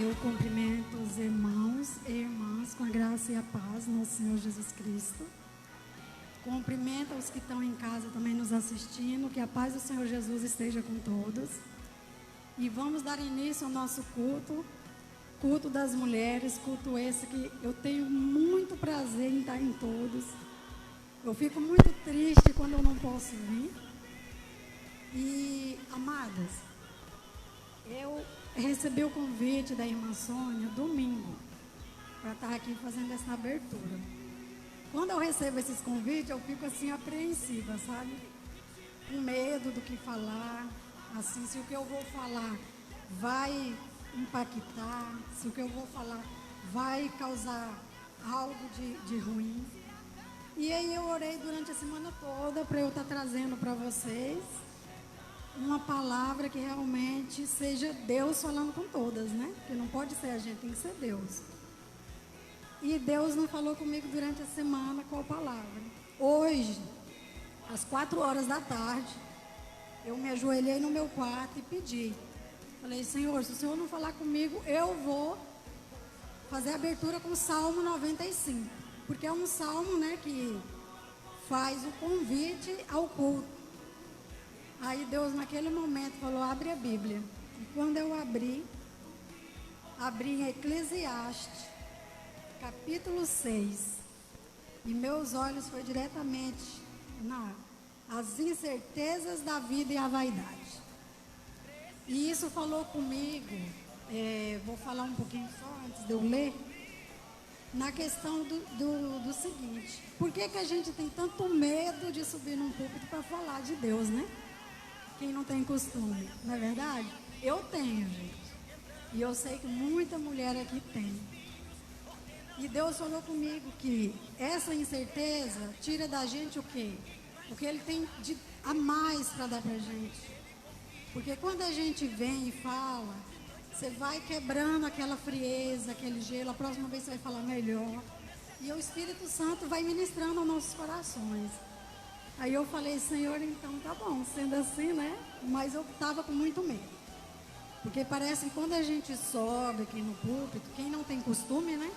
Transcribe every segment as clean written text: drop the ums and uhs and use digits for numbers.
Eu cumprimento os irmãos e irmãs com a graça e a paz no Senhor Jesus Cristo. Cumprimento os que estão em casa também nos assistindo, que a paz do Senhor Jesus esteja com todos. E vamos dar início ao nosso culto das mulheres, culto esse que eu tenho muito prazer em estar em todos. Eu fico muito triste quando eu não posso vir. E, amadas, eu recebi o convite da irmã Sônia domingo para estar aqui fazendo essa abertura. Quando eu recebo esses convites, eu fico assim apreensiva, sabe? Com medo do que falar, assim, se o que eu vou falar vai impactar, se o que eu vou falar vai causar algo de ruim. E aí eu orei durante a semana toda para eu estar trazendo para vocês uma palavra que realmente seja Deus falando com todas, né? Que não pode ser a gente, tem que ser Deus. E Deus não falou comigo durante a semana qual palavra. Hoje, às 4 horas da tarde, eu me ajoelhei no meu quarto e pedi. Falei, Senhor, se o Senhor não falar comigo, eu vou fazer a abertura com o Salmo 95. Porque é um salmo, né, que faz o convite ao culto. Aí Deus naquele momento falou, abre a Bíblia. E quando eu abri em Eclesiastes, capítulo 6. E meus olhos foi diretamente as incertezas da vida e a vaidade. E isso falou comigo, vou falar um pouquinho só antes de eu ler, na questão do seguinte, por que a gente tem tanto medo de subir num púlpito para falar de Deus, né? Quem não tem costume, não é verdade? Eu tenho, gente. E eu sei que muita mulher aqui tem. E Deus falou comigo que essa incerteza tira da gente o quê? O que Ele tem a mais para dar para a gente. Porque quando a gente vem e fala, você vai quebrando aquela frieza, aquele gelo, a próxima vez você vai falar melhor. E o Espírito Santo vai ministrando aos nossos corações. Aí eu falei, Senhor, então tá bom, sendo assim, né? Mas eu estava com muito medo. Porque parece que quando a gente sobe aqui no púlpito, quem não tem costume, né?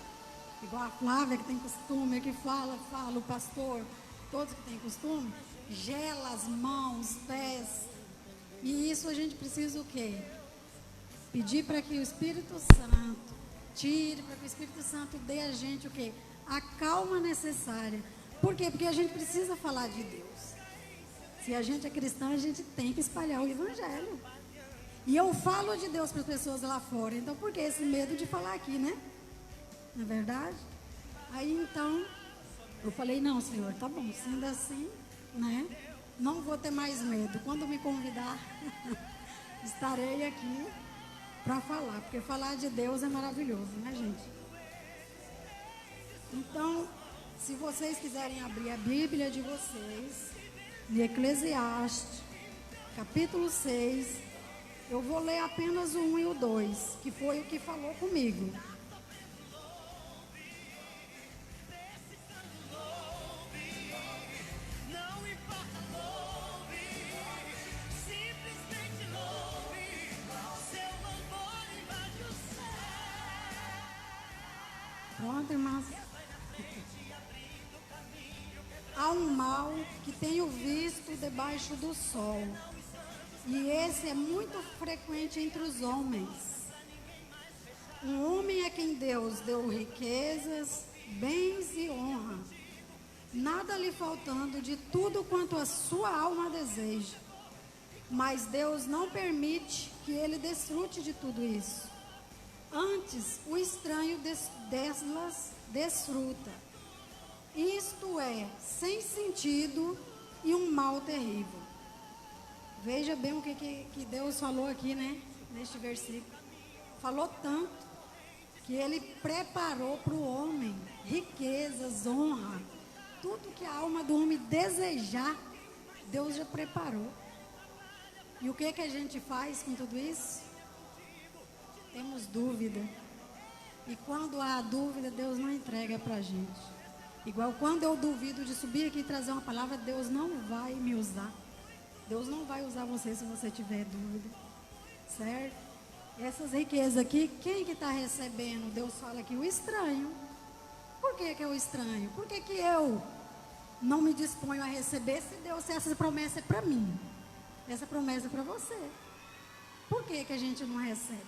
Igual a Flávia que tem costume, que fala, o pastor, todos que têm costume, gela as mãos, os pés. E isso a gente precisa o quê? Pedir para que o Espírito Santo tire, para que o Espírito Santo dê a gente o quê? A calma necessária. Por quê? Porque a gente precisa falar de Deus. Se a gente é cristã, a gente tem que espalhar o Evangelho. E eu falo de Deus para as pessoas lá fora. Então, por que esse medo de falar aqui, né? Não é verdade? Aí, então, eu falei, não, Senhor, tá bom. Sendo assim, né? Não vou ter mais medo. Quando me convidar, estarei aqui para falar. Porque falar de Deus é maravilhoso, né, gente? Então, se vocês quiserem abrir a Bíblia de vocês, de Eclesiastes, capítulo 6, eu vou ler apenas o 1 e o 2, que foi o que falou comigo. Pronto, irmãs. Há um mal que tenho visto debaixo do sol, e esse é muito frequente entre os homens. Um homem a quem Deus deu riquezas, bens e honra, nada lhe faltando de tudo quanto a sua alma deseja. Mas Deus não permite que ele desfrute de tudo isso. Antes, o estranho delas desfruta. Isto é, sem sentido e um mal terrível. Veja bem o que Deus falou aqui, né? Neste versículo. Falou tanto que Ele preparou para o homem riquezas, honra. Tudo que a alma do homem desejar, Deus já preparou. E o que a gente faz com tudo isso? Temos dúvida. E quando há dúvida, Deus não entrega para a gente. Igual quando eu duvido de subir aqui e trazer uma palavra, Deus não vai me usar. Deus não vai usar você se você tiver dúvida. Certo? Essas riquezas aqui, quem que está recebendo? Deus fala que o estranho. Por que é o estranho? Por que eu não me disponho a receber se essa promessa é para mim? Essa promessa é para você. Por que a gente não recebe?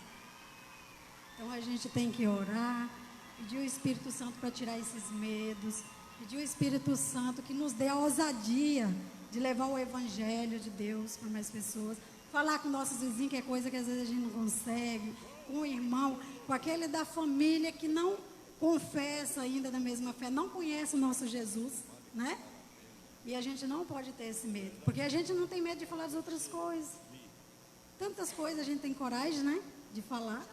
Então a gente tem que orar, pedir o Espírito Santo para tirar esses medos, pedir o Espírito Santo que nos dê a ousadia de levar o Evangelho de Deus para mais pessoas. Falar com nossos vizinhos, que é coisa que às vezes a gente não consegue, com o irmão, com aquele da família que não confessa ainda da mesma fé, não conhece o nosso Jesus, né? E a gente não pode ter esse medo, porque a gente não tem medo de falar das outras coisas. Tantas coisas a gente tem coragem, né, de falar.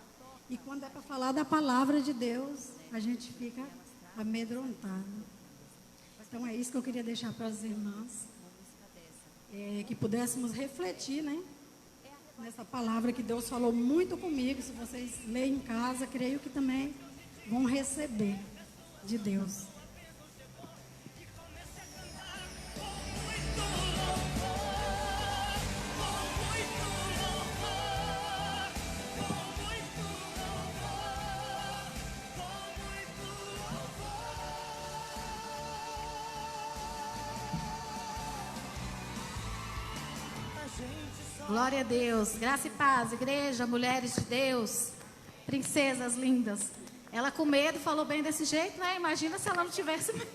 E quando é para falar da palavra de Deus, a gente fica amedrontado. Então é isso que eu queria deixar para as irmãs. Que pudéssemos refletir, né, nessa palavra que Deus falou muito comigo. Se vocês lerem em casa, creio que também vão receber de Deus. Glória a Deus, graça e paz, igreja, mulheres de Deus, princesas lindas. Ela com medo falou bem desse jeito, né? Imagina se ela não tivesse medo.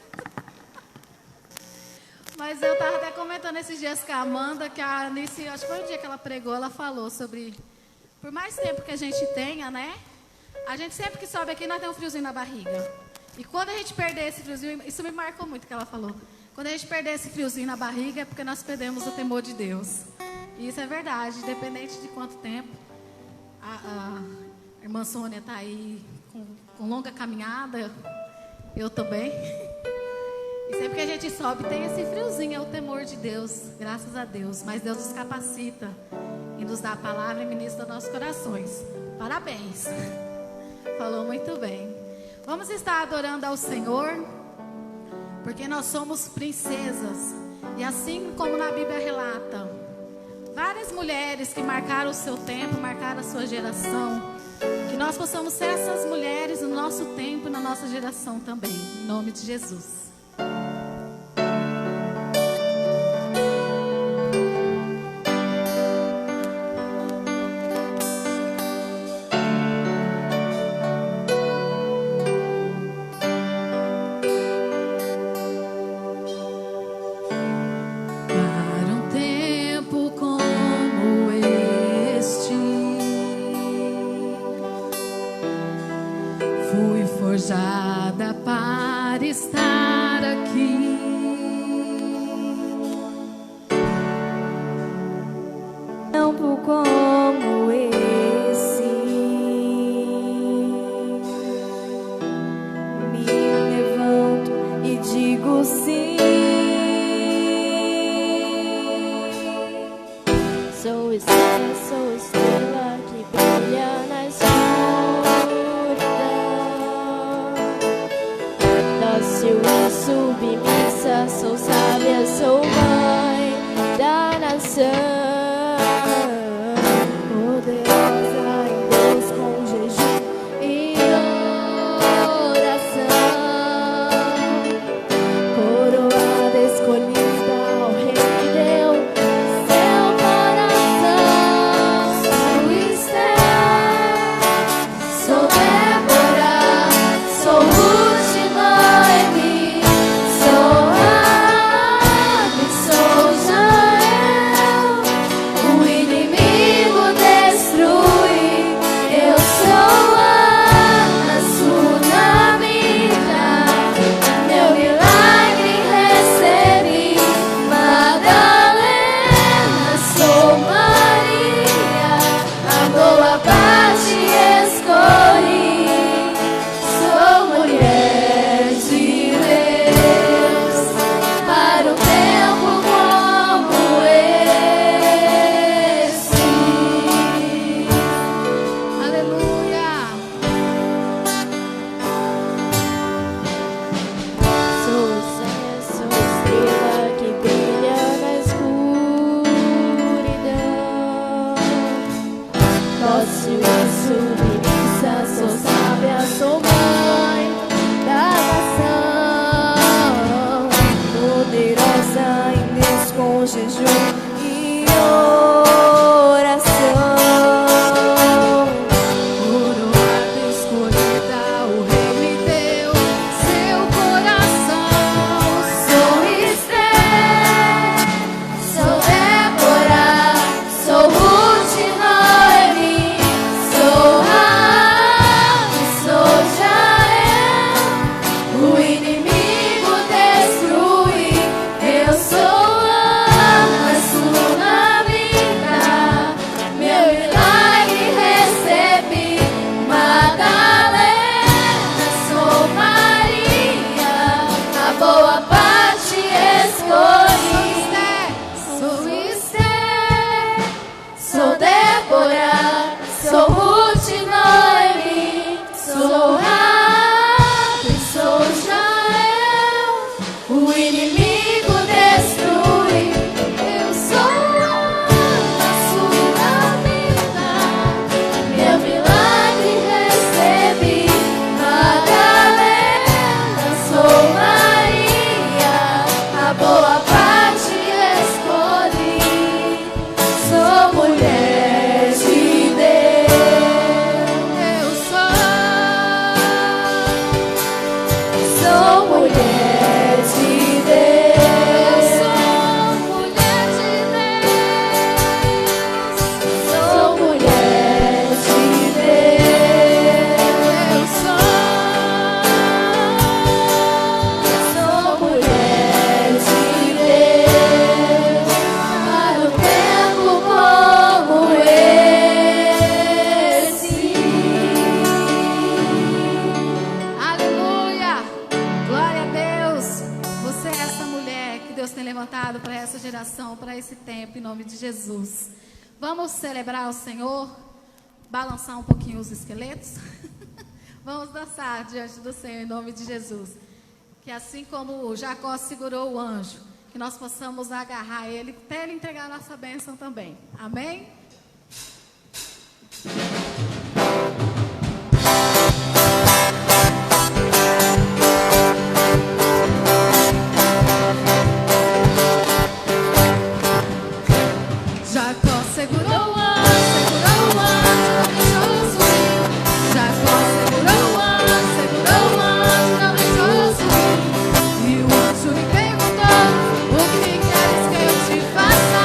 Mas eu estava até comentando esses dias com a Amanda, que a Anice, acho que foi o dia que ela pregou, ela falou sobre, por mais tempo que a gente tenha, né? A gente sempre que sobe aqui, nós temos um friozinho na barriga. E quando a gente perder esse friozinho, isso me marcou muito que ela falou. Quando a gente perder esse friozinho na barriga, é porque nós perdemos o temor de Deus. E isso é verdade, independente de quanto tempo. A irmã Sônia está aí com longa caminhada, eu também. E sempre que a gente sobe, tem esse friozinho, é o temor de Deus, graças a Deus. Mas Deus nos capacita e nos dá a palavra e ministra nossos corações. Parabéns, falou muito bem. Vamos estar adorando ao Senhor, porque nós somos princesas. E assim como na Bíblia relata, várias mulheres que marcaram o seu tempo, marcaram a sua geração, que nós possamos ser essas mulheres no nosso tempo e na nossa geração também, em nome de Jesus. Forjada para estar aqui, tempo como esse, me levanto e digo sim. Sou estrela que brilha na submissa, sou sábia, sou mãe da nação, poderosa em Deus com jejum e oração, coroada, escolhida, ao rei que deu seu coração. Sou Esther, sou Débora, sou Ruth e Noemi. To levantado para essa geração, para esse tempo, em nome de Jesus. Vamos celebrar o Senhor, balançar um pouquinho os esqueletos. Vamos dançar diante do Senhor, em nome de Jesus. Que assim como Jacó segurou o anjo, que nós possamos agarrar ele, até ele entregar a nossa bênção também. Amém? Jacó segurou o anjo, não deixou subir. Jacó segurou o anjo, não deixou subir. E o anjo lhe perguntou: o que queres que eu te faça?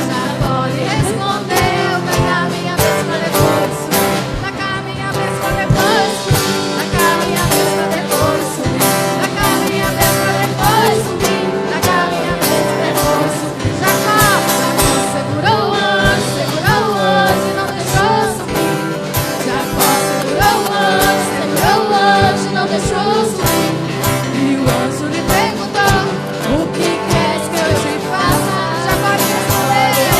Jacó lhe respondeu: pega a minha vez pra depois subir. Taca a minha vez pra depois subir. Taca a minha vez pra depois subir. Taca a minha vez pra depois subir. Taca a minha vez pra depois subir. Jacó segurou o anjo, não deixou subir. Jacó segurou o anjo, não deixou subir. E o anjo lhe perguntou: o que queres que eu te faça? Jacó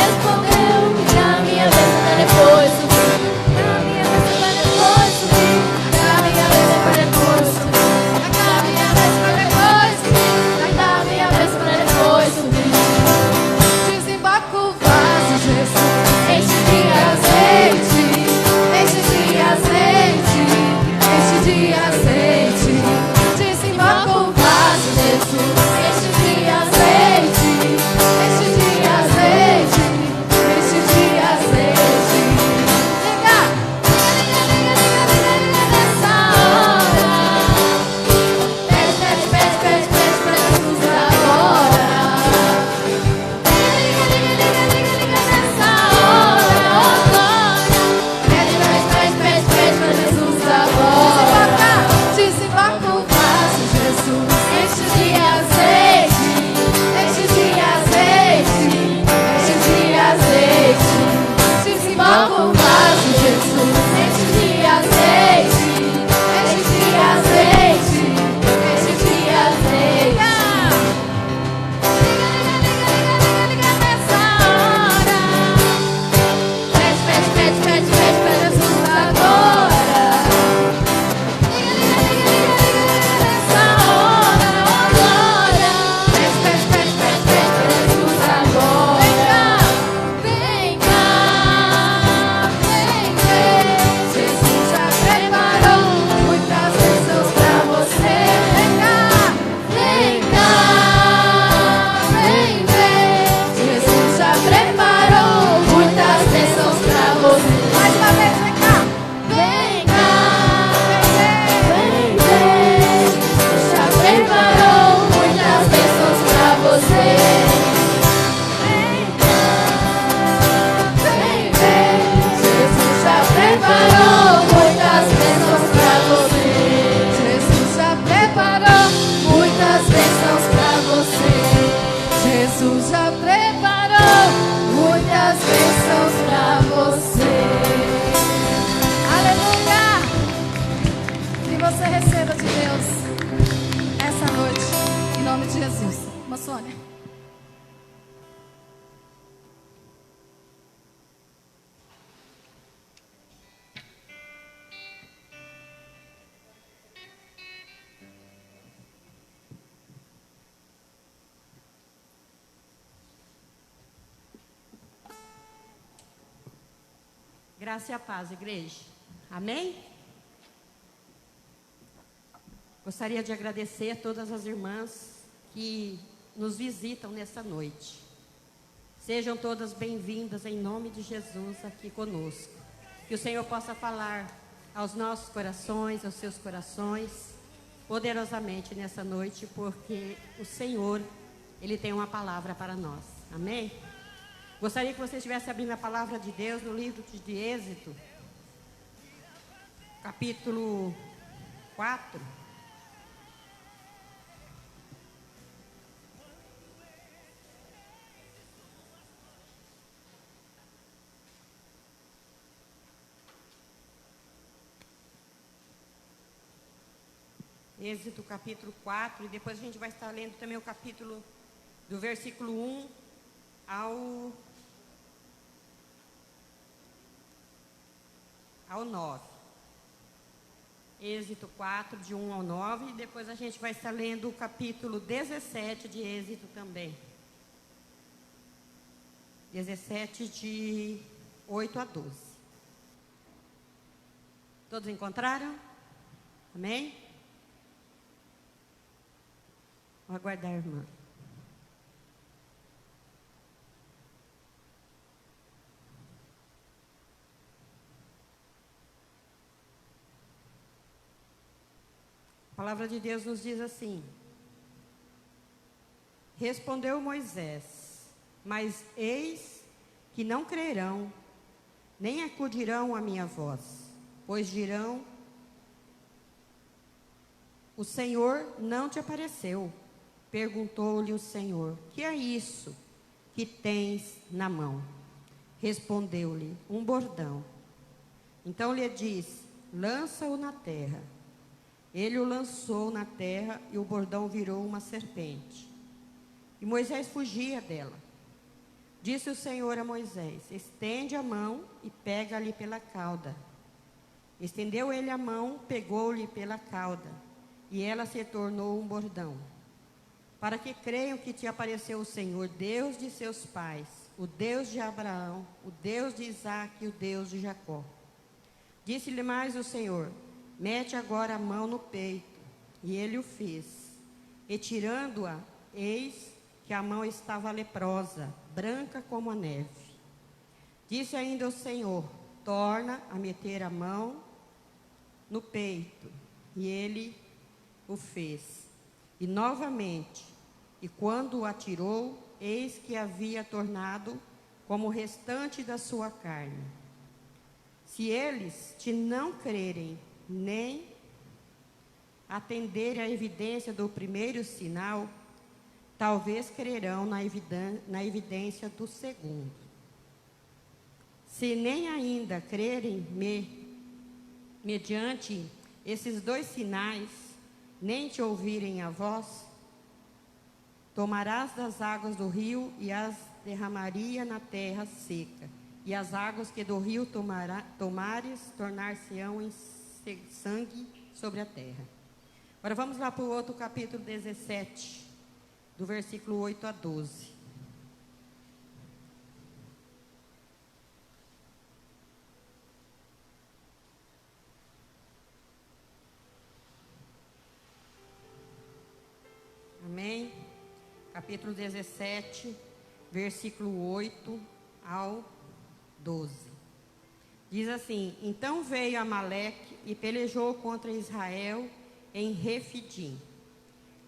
respondeu: que a minha vez pra depois subir. A minha vez pra depois subir. A minha vez pra depois subir. A minha vez pra depois subir. A minha vez pra depois subir. Desemboca o vaso, Jesus, enche de azeite, enche de azeite, enche de azeite. Desemboca o vaso, Jesus, enche de azeite, enche de azeite, enche de azeite. Liga, nessa hora. Pede pra Jesus agora. Nessa hora, oh glória. Pede pra Jesus agora. Desemboca o vaso, Jesus, enche de azeite, enche de azeite, enche de azeite. Desemboca o vaso, Jesus, enche de azeite, enche de azeite, enche de azeite. Liga nessa hora. Pede pra Jesus agora. Liga nessa hora, oh glória. Pede pra Jesus agora. Vem cá, vem ver. Jesus já preparou muitas bênçãos pra você. Vem cá, vem ver. Jesus já preparou muitas bênçãos pra você. Mais uma vez, vem cá. Vem ver. Jesus já preparou muitas bênçãos pra você. Vem ver. Jesus já preparou muitas bênçãos pra você. Jesus já preparou muitas bênçãos pra você. Jesus já preparou muitas bênçãos pra você. Aleluia! Que você receba de Deus essa noite, em nome de Jesus. Uma Sônia. Graça e a paz, igreja. Amém? Gostaria de agradecer a todas as irmãs que nos visitam nessa noite. Sejam todas bem-vindas em nome de Jesus aqui conosco. Que o Senhor possa falar aos nossos corações, aos seus corações, poderosamente nessa noite, porque o Senhor, Ele tem uma palavra para nós. Amém? Gostaria que você estivesse abrindo a palavra de Deus no livro de Êxodo, capítulo 4. Êxodo capítulo 4, e depois a gente vai estar lendo também o capítulo do versículo 1 ao 9. Êxodo 4, de 1 ao 9, e depois a gente vai estar lendo o capítulo 17 de Êxodo também. 17, de 8 a 12. Todos encontraram? Amém? Vou aguardar, irmã. A palavra de Deus nos diz assim: respondeu Moisés, mas eis que não crerão, nem acudirão à minha voz, pois dirão: o Senhor não te apareceu. Perguntou-lhe o Senhor: que é isso que tens na mão? Respondeu-lhe: um bordão. Então lhe disse: lança-o na terra. Ele o lançou na terra e o bordão virou uma serpente. E Moisés fugia dela. Disse o Senhor a Moisés: estende a mão e pega-lhe pela cauda. Estendeu ele a mão, pegou-lhe pela cauda, e ela se tornou um bordão. Para que creiam que te apareceu o Senhor, Deus de seus pais, o Deus de Abraão, o Deus de Isaque e o Deus de Jacó. Disse-lhe mais o Senhor: mete agora a mão no peito. E ele o fez. E tirando-a, eis que a mão estava leprosa, branca como a neve. Disse ainda o Senhor: torna a meter a mão no peito. E ele o fez. E novamente, e quando o atirou, eis que havia tornado como o restante da sua carne. Se eles te não crerem, nem atenderem à evidência do primeiro sinal, talvez crerão na evidência do segundo. Se nem ainda crerem mediante esses dois sinais, nem te ouvirem a voz, tomarás das águas do rio e as derramaria na terra seca, e as águas que do rio tomares tornar-se-ão em sangue sobre a terra. Agora vamos lá para o outro capítulo 17, do versículo 8 a 12. Amém? Capítulo 17, versículo 8 ao 12. Diz assim: então veio Amaleque e pelejou contra Israel em Refidim.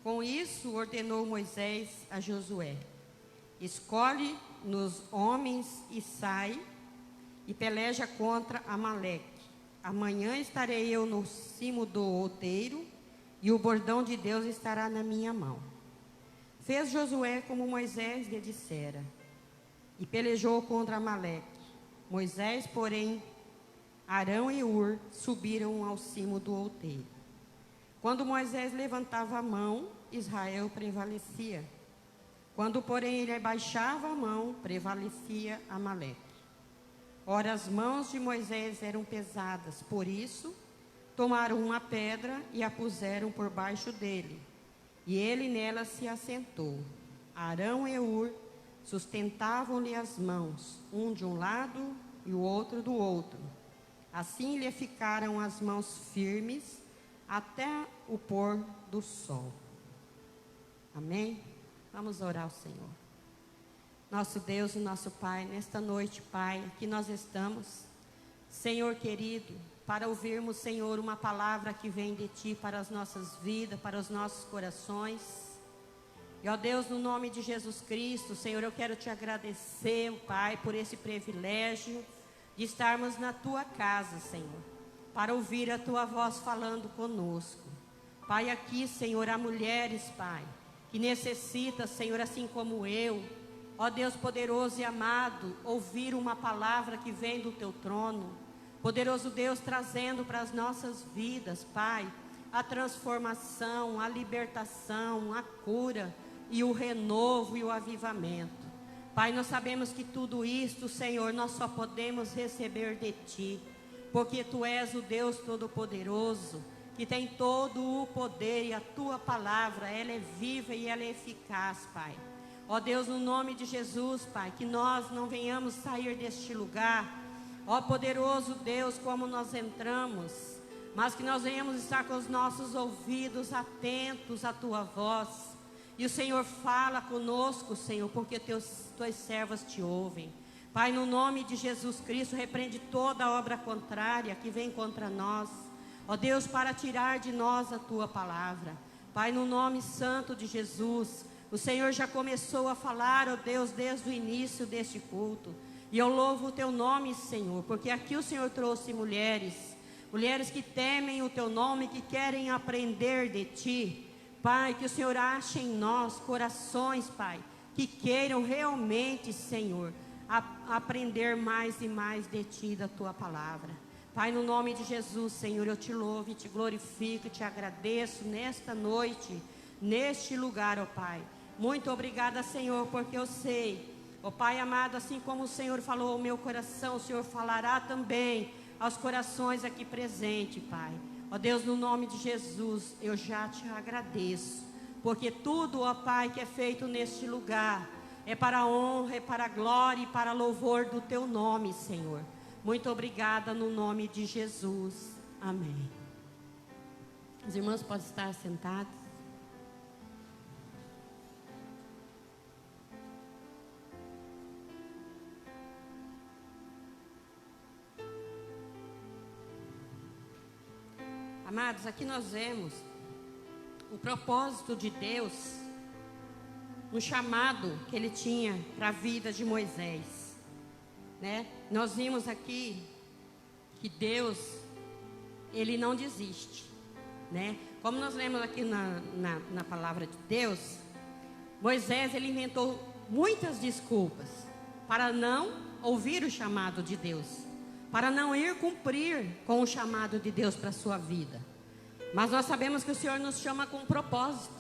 Com isso ordenou Moisés a Josué: escolhe-nos homens e sai, e peleja contra Amaleque. Amanhã estarei eu no cimo do outeiro, e o bordão de Deus estará na minha mão. Fez Josué como Moisés lhe dissera, e pelejou contra Amaleque. Moisés, porém, Arão e Hur subiram ao cimo do outeiro. Quando Moisés levantava a mão, Israel prevalecia. Quando, porém, ele abaixava a mão, prevalecia Amaleque. Ora, as mãos de Moisés eram pesadas, por isso, tomaram uma pedra e a puseram por baixo dele, e ele nela se assentou. Arão e Hur sustentavam-lhe as mãos, um de um lado e o outro do outro. Assim lhe ficaram as mãos firmes até o pôr do sol. Amém? Vamos orar ao Senhor. Nosso Deus e nosso Pai, nesta noite, Pai, aqui nós estamos, Senhor querido, para ouvirmos, Senhor, uma palavra que vem de Ti para as nossas vidas, para os nossos corações. E, ó Deus, no nome de Jesus Cristo, Senhor, eu quero Te agradecer, Pai, por esse privilégio de estarmos na Tua casa, Senhor, para ouvir a Tua voz falando conosco. Pai, aqui, Senhor, há mulheres, Pai, que necessitam, Senhor, assim como eu, ó Deus poderoso e amado, ouvir uma palavra que vem do Teu trono. Poderoso Deus, trazendo para as nossas vidas, Pai, a transformação, a libertação, a cura e o renovo e o avivamento. Pai, nós sabemos que tudo isto, Senhor, nós só podemos receber de Ti, porque Tu és o Deus Todo-Poderoso, que tem todo o poder, e a Tua palavra, ela é viva e ela é eficaz, Pai. Ó Deus, no nome de Jesus, Pai, que nós não venhamos sair deste lugar, ó poderoso Deus, como nós entramos, mas que nós venhamos estar com os nossos ouvidos atentos à Tua voz. E o Senhor fala conosco, Senhor, porque tuas servas te ouvem. Pai, no nome de Jesus Cristo, repreende toda obra contrária que vem contra nós. Ó Deus, para tirar de nós a Tua palavra. Pai, no nome santo de Jesus, o Senhor já começou a falar, ó Deus, desde o início deste culto. E eu louvo o Teu nome, Senhor, porque aqui o Senhor trouxe mulheres que temem o Teu nome, que querem aprender de Ti. Pai, que o Senhor ache em nós corações, Pai, que queiram realmente, Senhor, aprender mais e mais de Ti, da Tua palavra. Pai, no nome de Jesus, Senhor, eu Te louvo e Te glorifico, Te agradeço nesta noite, neste lugar, ó Pai. Muito obrigada, Senhor, porque eu sei, ó Pai amado, assim como o Senhor falou ao meu coração, o Senhor falará também aos corações aqui presentes, Pai. Ó Deus, no nome de Jesus, eu já Te agradeço, porque tudo, ó Pai, que é feito neste lugar, é para a honra, é para a glória e para louvor do Teu nome, Senhor. Muito obrigada no nome de Jesus. Amém. Os irmãos podem estar sentados. Amados, aqui nós vemos o propósito de Deus, um chamado que Ele tinha para a vida de Moisés, né? Nós vimos aqui que Deus, Ele não desiste, né? Como nós lemos aqui na palavra de Deus, Moisés, ele inventou muitas desculpas para não ouvir o chamado de Deus, para não ir cumprir com o chamado de Deus para a sua vida. Mas nós sabemos que o Senhor nos chama com um propósito.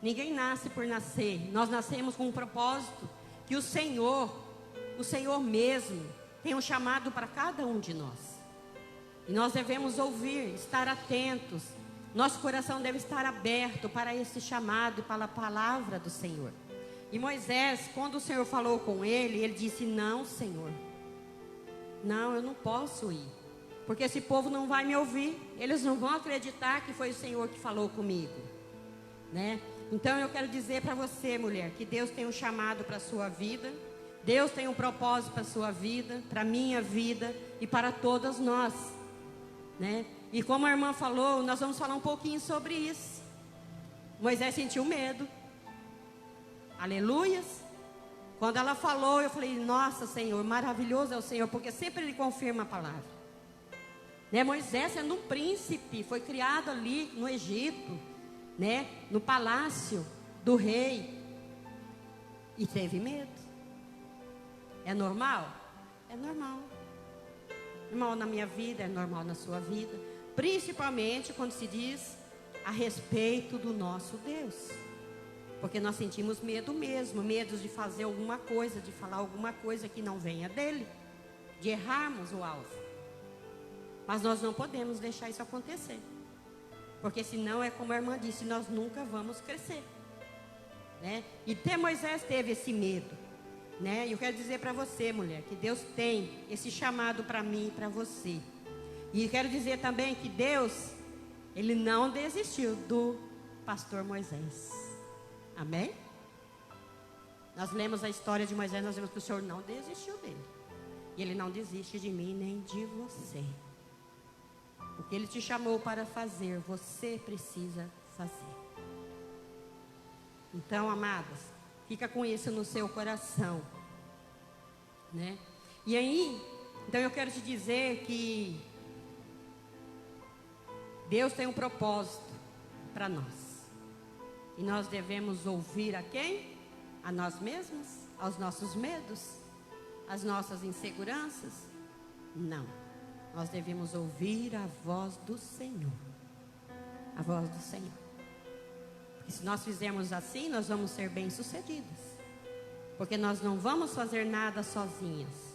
Ninguém nasce por nascer. Nós nascemos com um propósito que o Senhor mesmo, tem um chamado para cada um de nós. E nós devemos ouvir, estar atentos. Nosso coração deve estar aberto para esse chamado e para a palavra do Senhor. E Moisés, quando o Senhor falou com ele disse: não, Senhor. Não, eu não posso ir, porque esse povo não vai me ouvir. Eles não vão acreditar que foi o Senhor que falou comigo, né? Então eu quero dizer para você, mulher, que Deus tem um chamado para a sua vida. Deus tem um propósito para a sua vida, para a minha vida e para todas nós, né? E como a irmã falou, nós vamos falar um pouquinho sobre isso. Moisés sentiu medo. Aleluias. Quando ela falou, eu falei: nossa, Senhor, maravilhoso é o Senhor, porque sempre Ele confirma a palavra, né? Moisés sendo um príncipe, foi criado ali no Egito, né? No palácio do rei, e teve medo. É normal? É normal. Normal na minha vida, é normal na sua vida, principalmente quando se diz a respeito do nosso Deus. Porque nós sentimos medo mesmo, medo de fazer alguma coisa, de falar alguma coisa que não venha dele, de errarmos o alvo. Mas nós não podemos deixar isso acontecer, porque senão é como a irmã disse, nós nunca vamos crescer, né? E até Moisés teve esse medo, né? E eu quero dizer para você, mulher, que Deus tem esse chamado para mim e para você. E quero dizer também que Deus, Ele não desistiu do pastor Moisés. Amém? Nós lemos a história de Moisés, nós vemos que o Senhor não desistiu dele. E Ele não desiste de mim nem de você. O que Ele te chamou para fazer, você precisa fazer. Então, amadas, fica com isso no seu coração, né? E aí, então eu quero te dizer que Deus tem um propósito para nós. E nós devemos ouvir a quem? A nós mesmos? Aos nossos medos? Às nossas inseguranças? Não. Nós devemos ouvir a voz do Senhor. A voz do Senhor. E se nós fizermos assim, nós vamos ser bem-sucedidas. Porque nós não vamos fazer nada sozinhas.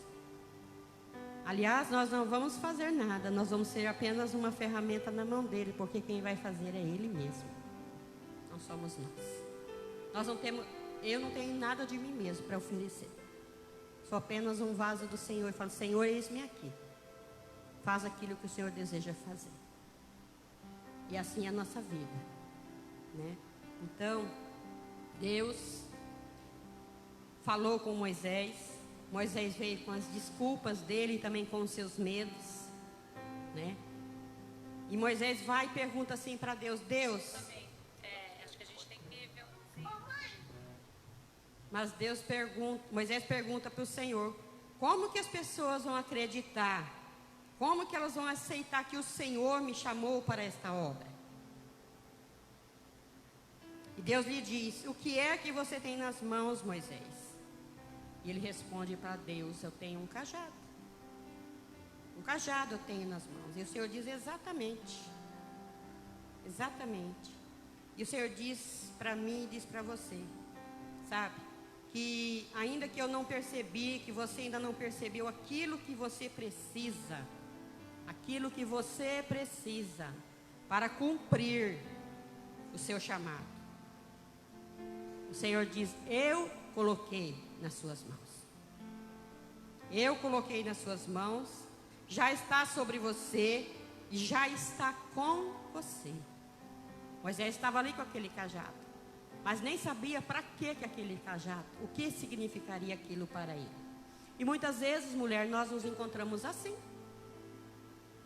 Aliás, nós não vamos fazer nada, nós vamos ser apenas uma ferramenta na mão dele, porque quem vai fazer é ele mesmo. Não somos nós. Eu não tenho nada de mim mesmo para oferecer. Sou apenas um vaso do Senhor. E falo, Senhor, eis-me aqui. Faz aquilo que o Senhor deseja fazer. E assim é a nossa vida, né? Então, Deus falou com Moisés. Moisés veio com as desculpas dele e também com os seus medos, né? E Moisés vai e pergunta assim para Deus, acho que a gente tem que ver mas Moisés pergunta para o Senhor, como que as pessoas vão acreditar? Como que elas vão aceitar que o Senhor me chamou para esta obra? E Deus lhe diz, o que é que você tem nas mãos, Moisés? E ele responde para Deus, eu tenho um cajado. Um cajado eu tenho nas mãos. E o Senhor diz exatamente. E o Senhor diz para mim e diz para você, sabe? Que ainda que eu não percebi, que você ainda não percebeu aquilo que você precisa para cumprir o seu chamado. O Senhor diz, eu coloquei nas suas mãos. Eu coloquei nas suas mãos, já está sobre você e já está com você. Moisés estava ali com aquele cajado, mas nem sabia para que aquele cajado, o que significaria aquilo para ele. E muitas vezes, mulher, nós nos encontramos assim,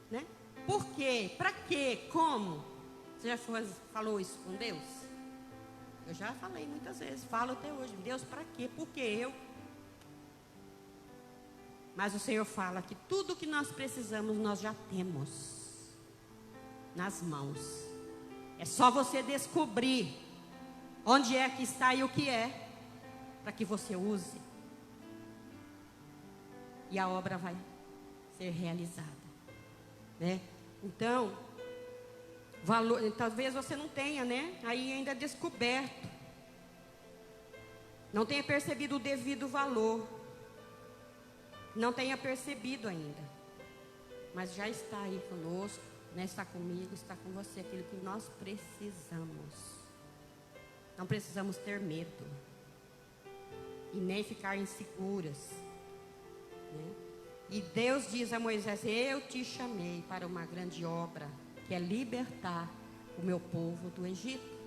né? Por quê? Para quê? Como? Você já falou isso com Deus? Eu já falei muitas vezes, falo até hoje. Deus, para quê? Por que eu? Mas o Senhor fala que tudo que nós precisamos, nós já temos nas mãos. É só você descobrir onde é que está e o que é, para que você use. E a obra vai ser realizada, né? Então, talvez você não tenha, né? Aí ainda descoberto. Não tenha percebido o devido valor. Não tenha percebido ainda. Mas já está aí conosco, né? Está comigo, está com você. Aquilo que nós precisamos. Não precisamos ter medo. E nem ficar inseguras, né? E Deus diz a Moisés, eu te chamei para uma grande obra, que é libertar o meu povo do Egito.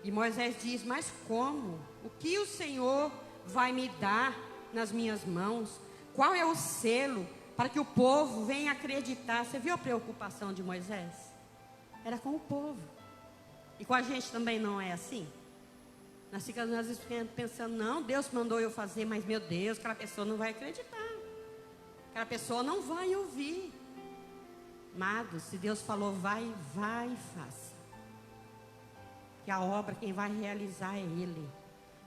E Moisés diz, mas como? O que o Senhor vai me dar nas minhas mãos? Qual é o selo para que o povo venha acreditar? Você viu a preocupação de Moisés? Era com o povo. E com a gente também não é assim? Nós ficamos às vezes pensando, não, Deus mandou eu fazer, mas meu Deus, aquela pessoa não vai acreditar. Aquela pessoa não vai ouvir. Amados, se Deus falou, vai e faça. Que a obra, quem vai realizar é Ele.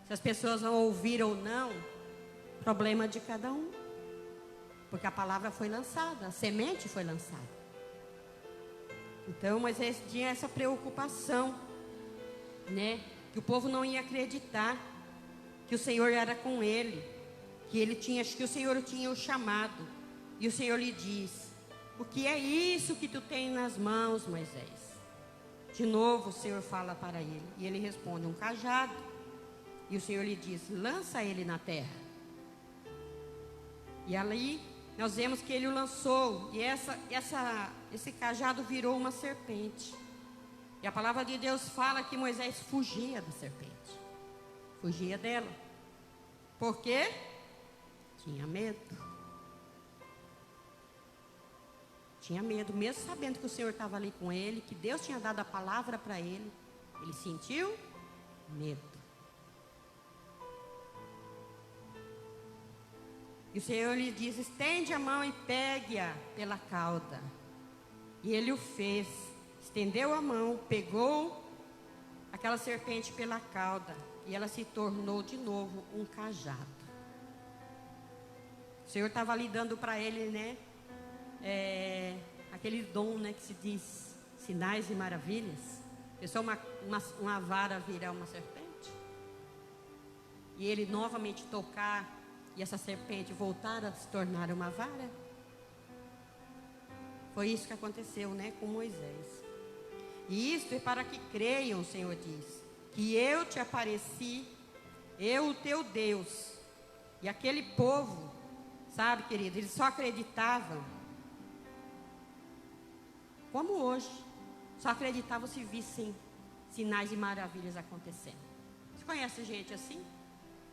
Se as pessoas vão ouvir ou não, problema de cada um. Porque a palavra foi lançada, a semente foi lançada. Então, mas Moisés tinha essa preocupação, né? Que o povo não ia acreditar que o Senhor era com ele, que o Senhor tinha o chamado. E o Senhor lhe diz, o que é isso que tu tem nas mãos, Moisés? De novo o Senhor fala para ele, e ele responde, um cajado. E o Senhor lhe diz, lança ele na terra. E ali nós vemos que ele o lançou, e esse cajado virou uma serpente. E a palavra de Deus fala que Moisés fugia da serpente. Fugia dela. Por quê? Tinha medo. Tinha medo, mesmo sabendo que o Senhor estava ali com ele, que Deus tinha dado a palavra para ele. Ele sentiu medo. E o Senhor lhe diz, estende a mão e pegue-a pela cauda. E ele o fez. Estendeu a mão, pegou aquela serpente pela cauda. E ela se tornou de novo um cajado. O Senhor estava ali dando para ele, né? Aquele dom, né, que se diz, sinais e maravilhas. Pensou uma vara virar uma serpente? E ele novamente tocar e essa serpente voltar a se tornar uma vara? Foi isso que aconteceu, né, com Moisés. E isto é para que creiam, o Senhor diz, que eu te apareci, eu, o teu Deus. E aquele povo, sabe, querido, eles só acreditavam, como hoje, só acreditavam se vissem sinais e maravilhas acontecendo. Você conhece gente assim?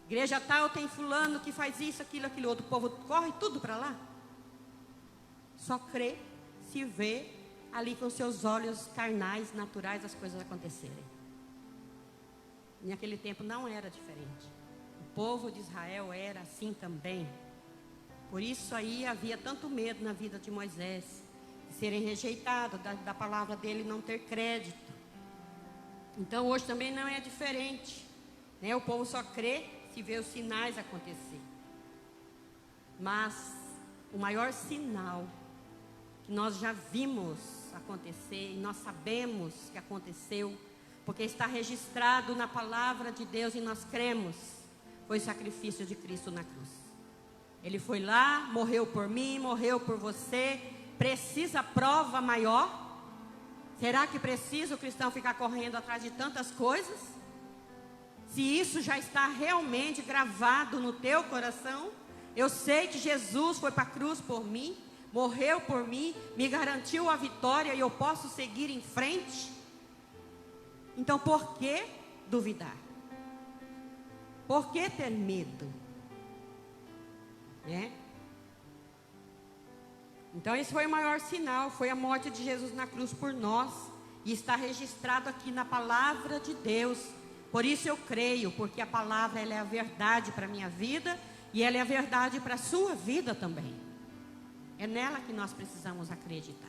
Igreja tal tem fulano que faz isso, aquilo outro. O povo corre tudo para lá. Só crê se vê ali com seus olhos carnais, naturais, as coisas acontecerem. E naquele tempo não era diferente. O povo de Israel era assim também. Por isso aí havia tanto medo na vida de Moisés, de serem rejeitados, da palavra dele não ter crédito. Então hoje também não é diferente, né? O povo só crê se vê os sinais acontecer. Mas o maior sinal que nós já vimos acontecer, e nós sabemos que aconteceu, porque está registrado na palavra de Deus e nós cremos, foi o sacrifício de Cristo na cruz. Ele foi lá, morreu por mim, morreu por você. Precisa prova maior? Será que precisa o cristão ficar correndo atrás de tantas coisas? Se isso já está realmente gravado no teu coração, eu sei que Jesus foi para a cruz por mim, morreu por mim, me garantiu a vitória e eu posso seguir em frente. Então por que duvidar? Por que ter medo? Né? Então esse foi o maior sinal, foi a morte de Jesus na cruz por nós, e está registrado aqui na palavra de Deus. Por isso eu creio, porque a palavra ela é a verdade para a minha vida, e ela é a verdade para a sua vida também. É nela que nós precisamos acreditar.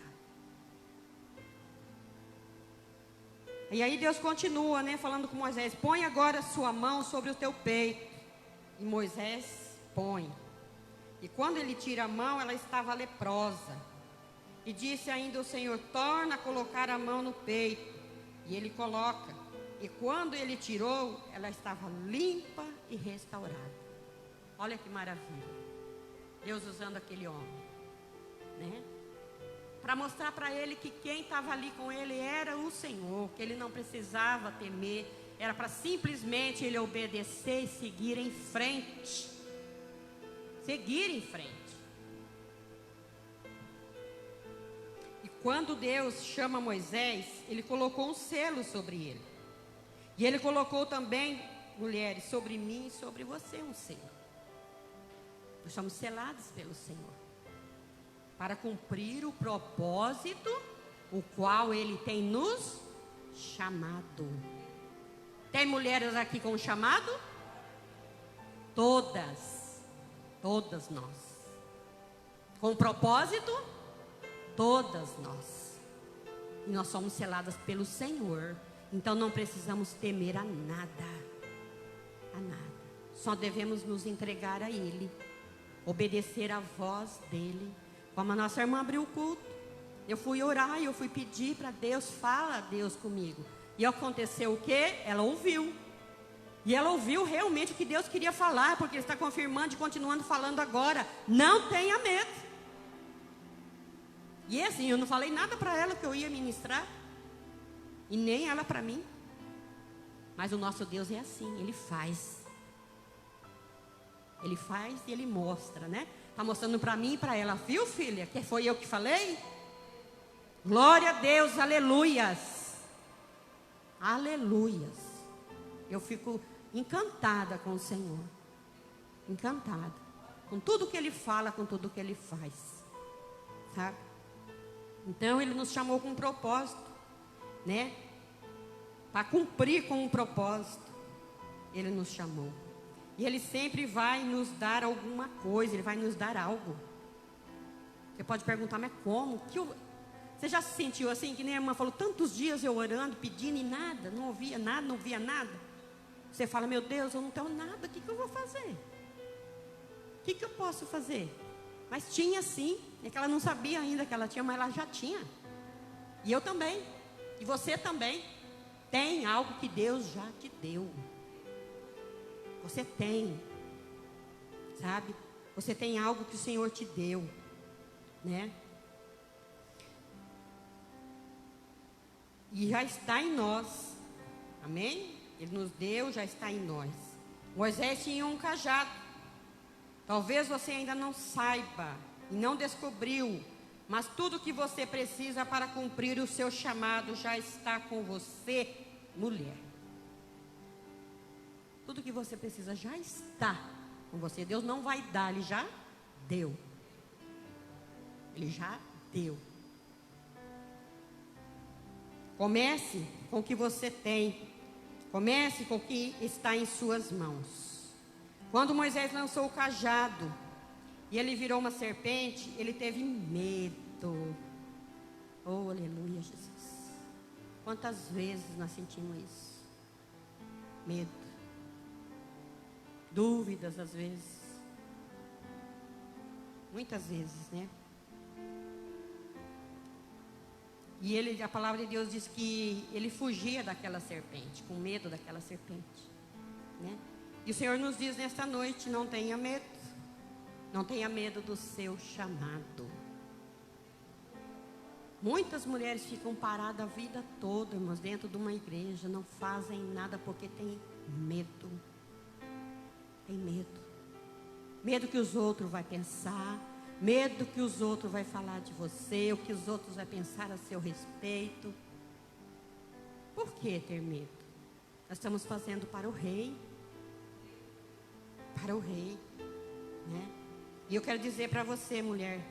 E aí Deus continua, né, falando com Moisés: põe agora a sua mão sobre o teu peito. E Moisés põe. E quando ele tira a mão, ela estava leprosa. E disse ainda o Senhor: torna a colocar a mão no peito. E ele coloca. E quando ele tirou, ela estava limpa e restaurada. Olha que maravilha. Deus usando aquele homem, né? Para mostrar para ele que quem estava ali com ele era o Senhor, que ele não precisava temer, era para simplesmente ele obedecer e seguir em frente. Seguir em frente. E quando Deus chama Moisés, ele colocou um selo sobre ele. E ele colocou também, mulheres, sobre mim e sobre você um selo. Nós somos selados pelo Senhor, para cumprir o propósito, o qual Ele tem nos chamado. Tem mulheres aqui com chamado? Todas nós. Com propósito? Todas nós. E nós somos seladas pelo Senhor. Então não precisamos temer a nada. A nada. Só devemos nos entregar a Ele. Obedecer a voz dEle. Como a nossa irmã abriu o culto, eu fui orar e eu fui pedir para Deus: fala Deus comigo. E aconteceu o quê? Ela ouviu. E ela ouviu realmente o que Deus queria falar, porque Ele está confirmando e continuando falando agora. Não tenha medo. E assim, eu não falei nada para ela que eu ia ministrar, e nem ela para mim. Mas o nosso Deus é assim, Ele faz. Ele faz e Ele mostra, né? Está mostrando para mim e para ela: viu, filha, que foi eu que falei? Glória a Deus, aleluias. Aleluias. Eu fico encantada com o Senhor. Encantada. Com tudo que Ele fala, com tudo que Ele faz. Sabe? Então Ele nos chamou com um propósito, né? Para cumprir com um propósito, Ele nos chamou. E Ele sempre vai nos dar alguma coisa, Ele vai nos dar algo. Você pode perguntar: mas como? Você já se sentiu assim, que nem a irmã falou, tantos dias eu orando, pedindo e nada, não ouvia nada, não via nada? Você fala: meu Deus, eu não tenho nada, o que eu vou fazer? O que eu posso fazer? Mas tinha sim, é que ela não sabia ainda que ela tinha, mas ela já tinha. E eu também. E você também. Tem algo que Deus já te deu. Você tem. Sabe? Você tem algo que o Senhor te deu. Né? E já está em nós. Amém? Ele nos deu, já está em nós. Moisés tinha um cajado. Talvez você ainda não saiba e não descobriu, mas tudo que você precisa para cumprir o seu chamado já está com você, mulher. Tudo que você precisa já está com você. Deus não vai dar, Ele já deu. Ele já deu. Comece com o que você tem. Comece com o que está em suas mãos. Quando Moisés lançou o cajado e ele virou uma serpente, ele teve medo. Oh, aleluia, Jesus. Quantas vezes nós sentimos isso? Medo. Dúvidas às vezes. Muitas vezes, né? E a palavra de Deus diz que ele fugia daquela serpente, com medo daquela serpente, né? E o Senhor nos diz nesta noite, não tenha medo. Não tenha medo do seu chamado. Muitas mulheres ficam paradas a vida toda, irmãos, dentro de uma igreja, não fazem nada porque tem medo. Tem medo. Medo que os outros vão pensar, medo que os outros vão falar de você, o que os outros vão pensar a seu respeito. Por que ter medo? Nós estamos fazendo para o rei. Para o rei, né? E eu quero dizer para você, mulher,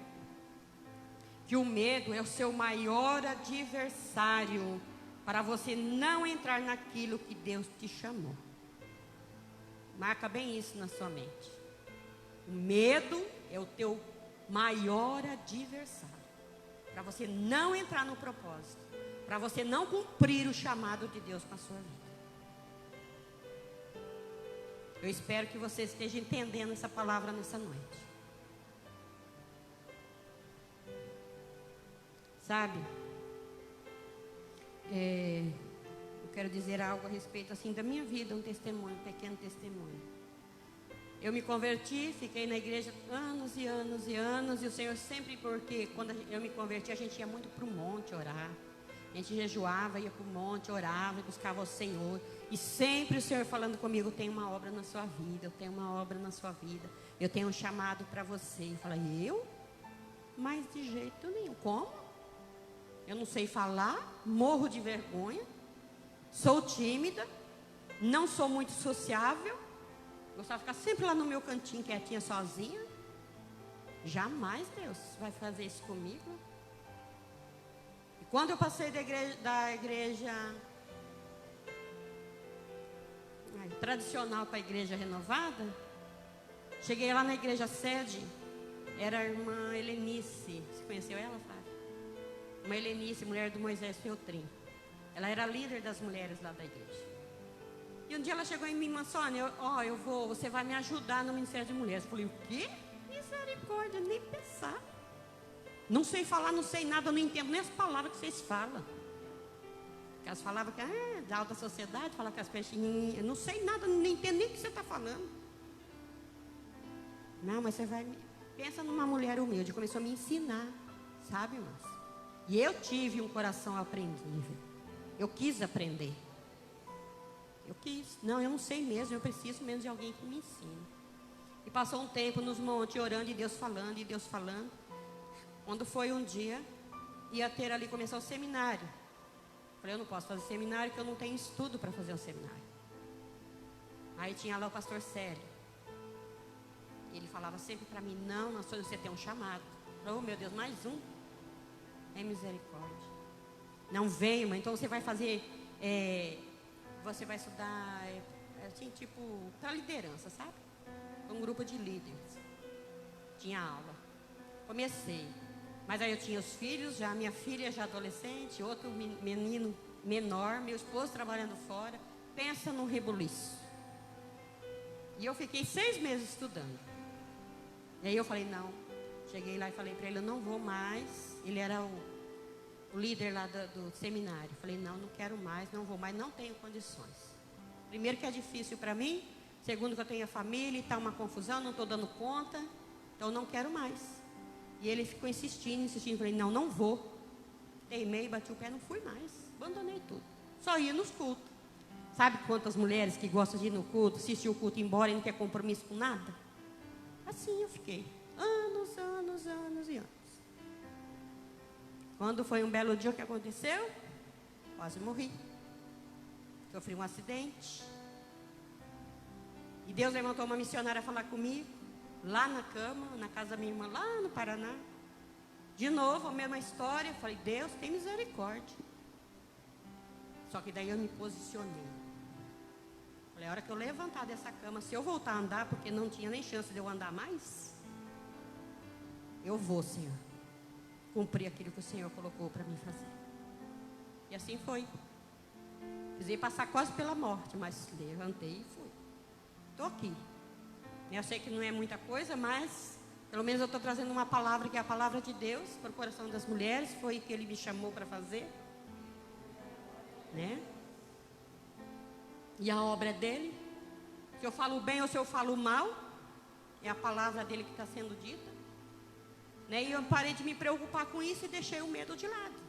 que o medo é o seu maior adversário para você não entrar naquilo que Deus te chamou. Marca bem isso na sua mente. O medo é o teu maior adversário para você não entrar no propósito, para você não cumprir o chamado de Deus para a sua vida. Eu espero que você esteja entendendo essa palavra nessa noite. Sabe? Eu quero dizer algo a respeito assim da minha vida, um testemunho, um pequeno testemunho. Eu me converti, fiquei na igreja anos e anos e anos, e o Senhor sempre, porque quando eu me converti, a gente ia muito para o monte orar. A gente jejuava, ia para o monte, orava e buscava o Senhor. E sempre o Senhor falando comigo, eu tenho uma obra na sua vida, eu tenho uma obra na sua vida. Eu tenho um chamado para você. Eu falei, eu? Mas de jeito nenhum. Como? Eu não sei falar, morro de vergonha, sou tímida, não sou muito sociável. Gostava de ficar sempre lá no meu cantinho, quietinha, sozinha. Jamais Deus vai fazer isso comigo. Quando eu passei da igreja tradicional para a igreja renovada, cheguei lá na igreja sede, era a irmã Helenice. Você conheceu ela, Flávia? Uma Helenice, mulher do Moisés Feltrin. Ela era a líder das mulheres lá da igreja. E um dia ela chegou em mim, irmã Sônia, você vai me ajudar no Ministério de Mulheres. Eu falei, o quê? Misericórdia, nem pensar. Não sei falar, não sei nada, eu não entendo nem as palavras que vocês falam. Elas falavam que é da alta sociedade, falavam que as peixinhas, eu não sei nada, não entendo nem o que você está falando. Não, mas você vai, pensa numa mulher humilde, começou a me ensinar, sabe, irmãs? E eu tive um coração aprendível. Eu quis aprender. Não, eu não sei mesmo, eu preciso mesmo de alguém que me ensine. E passou um tempo nos montes orando e Deus falando, e Deus falando. Quando foi um dia, ia ter ali, começar o seminário. Falei, eu não posso fazer seminário, porque eu não tenho estudo para fazer um seminário. Aí tinha lá o pastor Célio. Ele falava sempre para mim, não, você tem um chamado. Oh, meu Deus, mais um. É misericórdia. Não vem, irmã, então você vai fazer, você vai estudar, assim, tipo, para liderança, sabe? Um grupo de líderes. Tinha aula. Comecei. Mas aí eu tinha os filhos, já minha filha já adolescente, outro menino menor, meu esposo trabalhando fora. Pensa num rebuliço. E eu fiquei 6 meses estudando. E aí eu falei, não. Cheguei lá e falei para ele, eu não vou mais. Ele era o líder lá do seminário. Falei, não quero mais, não vou mais, não tenho condições. Primeiro que é difícil para mim, segundo que eu tenho a família e está uma confusão, não estou dando conta, então não quero mais. E ele ficou insistindo, falei, não vou. Teimei, bati o pé, não fui mais, abandonei tudo. Só ia nos cultos. Sabe quantas mulheres que gostam de ir no culto, assistir o culto e ir embora e não ter compromisso com nada? Assim eu fiquei, anos e anos. Quando foi um belo dia que aconteceu, quase morri. Sofri um acidente. E Deus levantou uma missionária a falar comigo, lá na cama, na casa da minha irmã, lá no Paraná. De novo, a mesma história. Falei, Deus, tem misericórdia. Só que daí eu me posicionei. Falei, a hora que eu levantar dessa cama, se eu voltar a andar, porque não tinha nem chance de eu andar mais, eu vou, Senhor, cumprir aquilo que o Senhor colocou para mim fazer. E assim foi. Precisei passar quase pela morte, mas levantei e fui. Estou aqui. Eu sei que não é muita coisa, mas pelo menos eu estou trazendo uma palavra que é a palavra de Deus para o coração das mulheres. Foi o que Ele me chamou para fazer, né? E a obra é dele. Se eu falo bem ou se eu falo mal, é a palavra dele que está sendo dita, né? E eu parei de me preocupar com isso e deixei o medo de lado.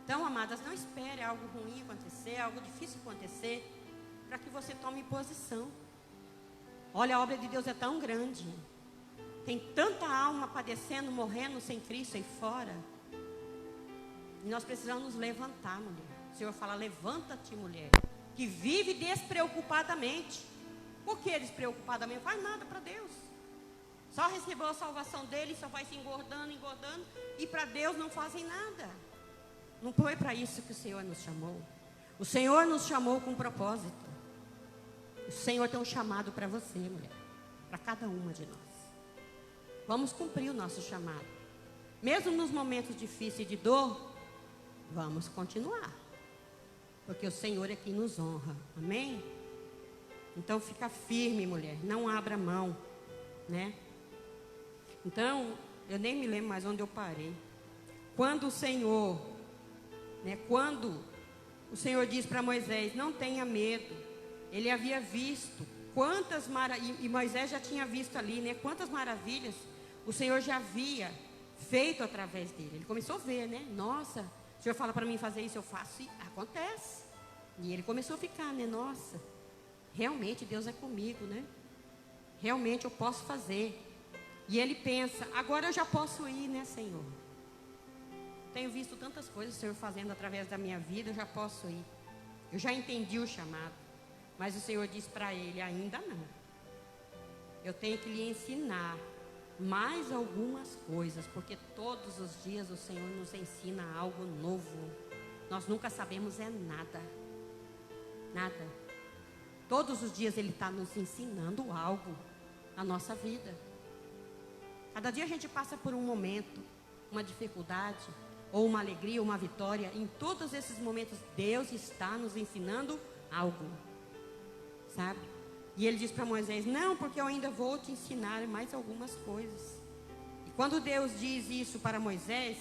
Então, amadas, não espere algo ruim acontecer, algo difícil acontecer, para que você tome posição. Olha, a obra de Deus é tão grande. Tem tanta alma padecendo, morrendo sem Cristo aí fora. E nós precisamos nos levantar, mulher. O Senhor fala, levanta-te, mulher, que vive despreocupadamente. Por que despreocupadamente? Não faz nada para Deus. Só recebeu a salvação dele, só vai se engordando. E para Deus não fazem nada. Não foi para isso que o Senhor nos chamou. O Senhor nos chamou com um propósito. O Senhor tem um chamado para você, mulher. Para cada uma de nós. Vamos cumprir o nosso chamado. Mesmo nos momentos difíceis de dor, vamos continuar. Porque o Senhor é quem nos honra. Amém? Então fica firme, mulher. Não abra mão, né? Então, eu nem me lembro mais onde eu parei. Quando o Senhor diz para Moisés, não tenha medo. Ele havia visto quantas maravilhas, e Moisés já tinha visto ali, né? Quantas maravilhas o Senhor já havia feito através dele. Ele começou a ver, né? Nossa, o Senhor fala para mim fazer isso, eu faço e acontece. E ele começou a ficar, né? Nossa, realmente Deus é comigo, né? Realmente eu posso fazer. E ele pensa, agora eu já posso ir, né, Senhor? Tenho visto tantas coisas o Senhor fazendo através da minha vida, eu já posso ir. Eu já entendi o chamado. Mas o Senhor diz para ele, ainda não. Eu tenho que lhe ensinar mais algumas coisas, porque todos os dias o Senhor nos ensina algo novo. Nós nunca sabemos é nada. Nada. Todos os dias Ele está nos ensinando algo na nossa vida. Cada dia a gente passa por um momento, uma dificuldade, ou uma alegria, uma vitória. Em todos esses momentos, Deus está nos ensinando algo. Sabe? E Ele diz para Moisés, não, porque eu ainda vou te ensinar mais algumas coisas. E quando Deus diz isso para Moisés,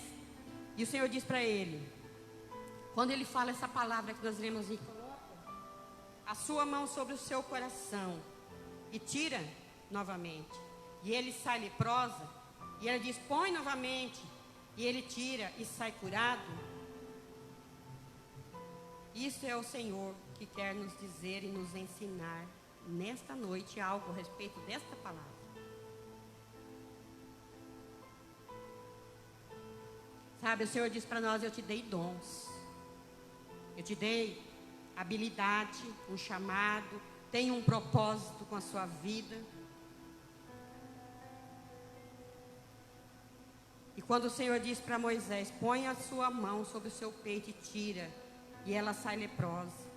e o Senhor diz para ele, quando Ele fala essa palavra que nós lemos e coloca a sua mão sobre o seu coração e tira novamente, e ele sai leprosa, e Ele diz, põe novamente, e ele tira e sai curado. Isso é o Senhor que quer nos dizer e nos ensinar nesta noite algo a respeito desta palavra. Sabe, o Senhor diz para nós, eu te dei dons. Eu te dei habilidade, um chamado, tenho um propósito com a sua vida. E quando o Senhor diz para Moisés, põe a sua mão sobre o seu peito e tira, e ela sai leprosa.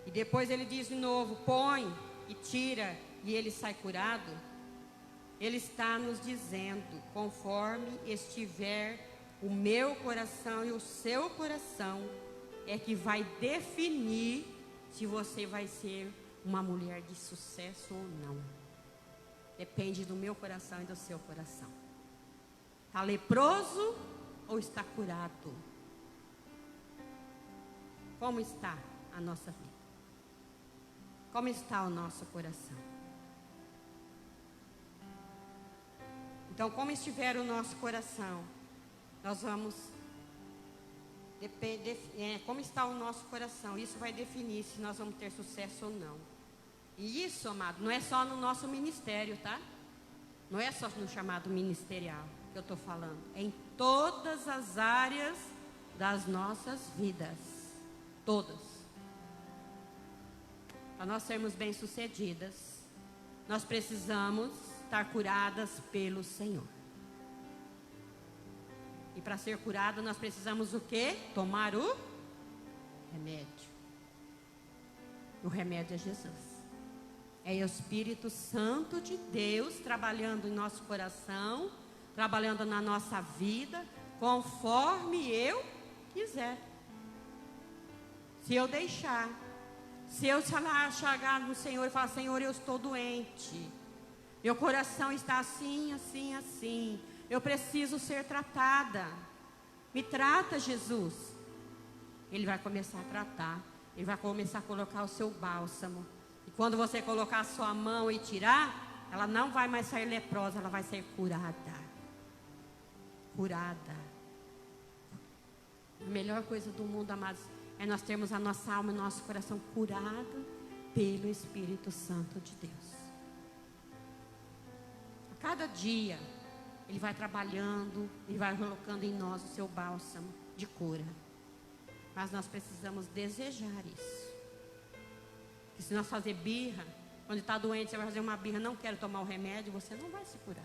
E depois Ele diz de novo, põe e tira, e ele sai curado. Ele está nos dizendo, conforme estiver o meu coração e o seu coração, é que vai definir se você vai ser uma mulher de sucesso ou não. Depende do meu coração e do seu coração. Está leproso ou está curado? como está a nossa vida? Como está o nosso coração? Então, como estiver o nosso coração, nós vamos... como está o nosso coração, isso vai definir se nós vamos ter sucesso ou não. E isso, amado, não é só no nosso ministério, tá? Não é só no chamado ministerial que eu estou falando. É em todas as áreas das nossas vidas. Todas. Para nós sermos bem-sucedidas, nós precisamos estar curadas pelo Senhor. E para ser curada, nós precisamos o quê? Tomar o remédio. O remédio é Jesus. É o Espírito Santo de Deus trabalhando em nosso coração, trabalhando na nossa vida, conforme eu quiser. Se eu deixar, se eu chegar no Senhor e falar: Senhor, eu estou doente, meu coração está assim, assim, assim, eu preciso ser tratada, me trata, Jesus. Ele vai começar a tratar, ele vai começar a colocar o seu bálsamo. E quando você colocar a sua mão e tirar, ela não vai mais sair leprosa, ela vai ser curada. Curada. A melhor coisa do mundo, amados, é nós termos a nossa alma e o nosso coração curado pelo Espírito Santo de Deus. A cada dia, Ele vai trabalhando, Ele vai colocando em nós o seu bálsamo de cura. Mas nós precisamos desejar isso. Que se nós fazer birra, quando está doente, você vai fazer uma birra, não quero tomar o remédio, você não vai se curar.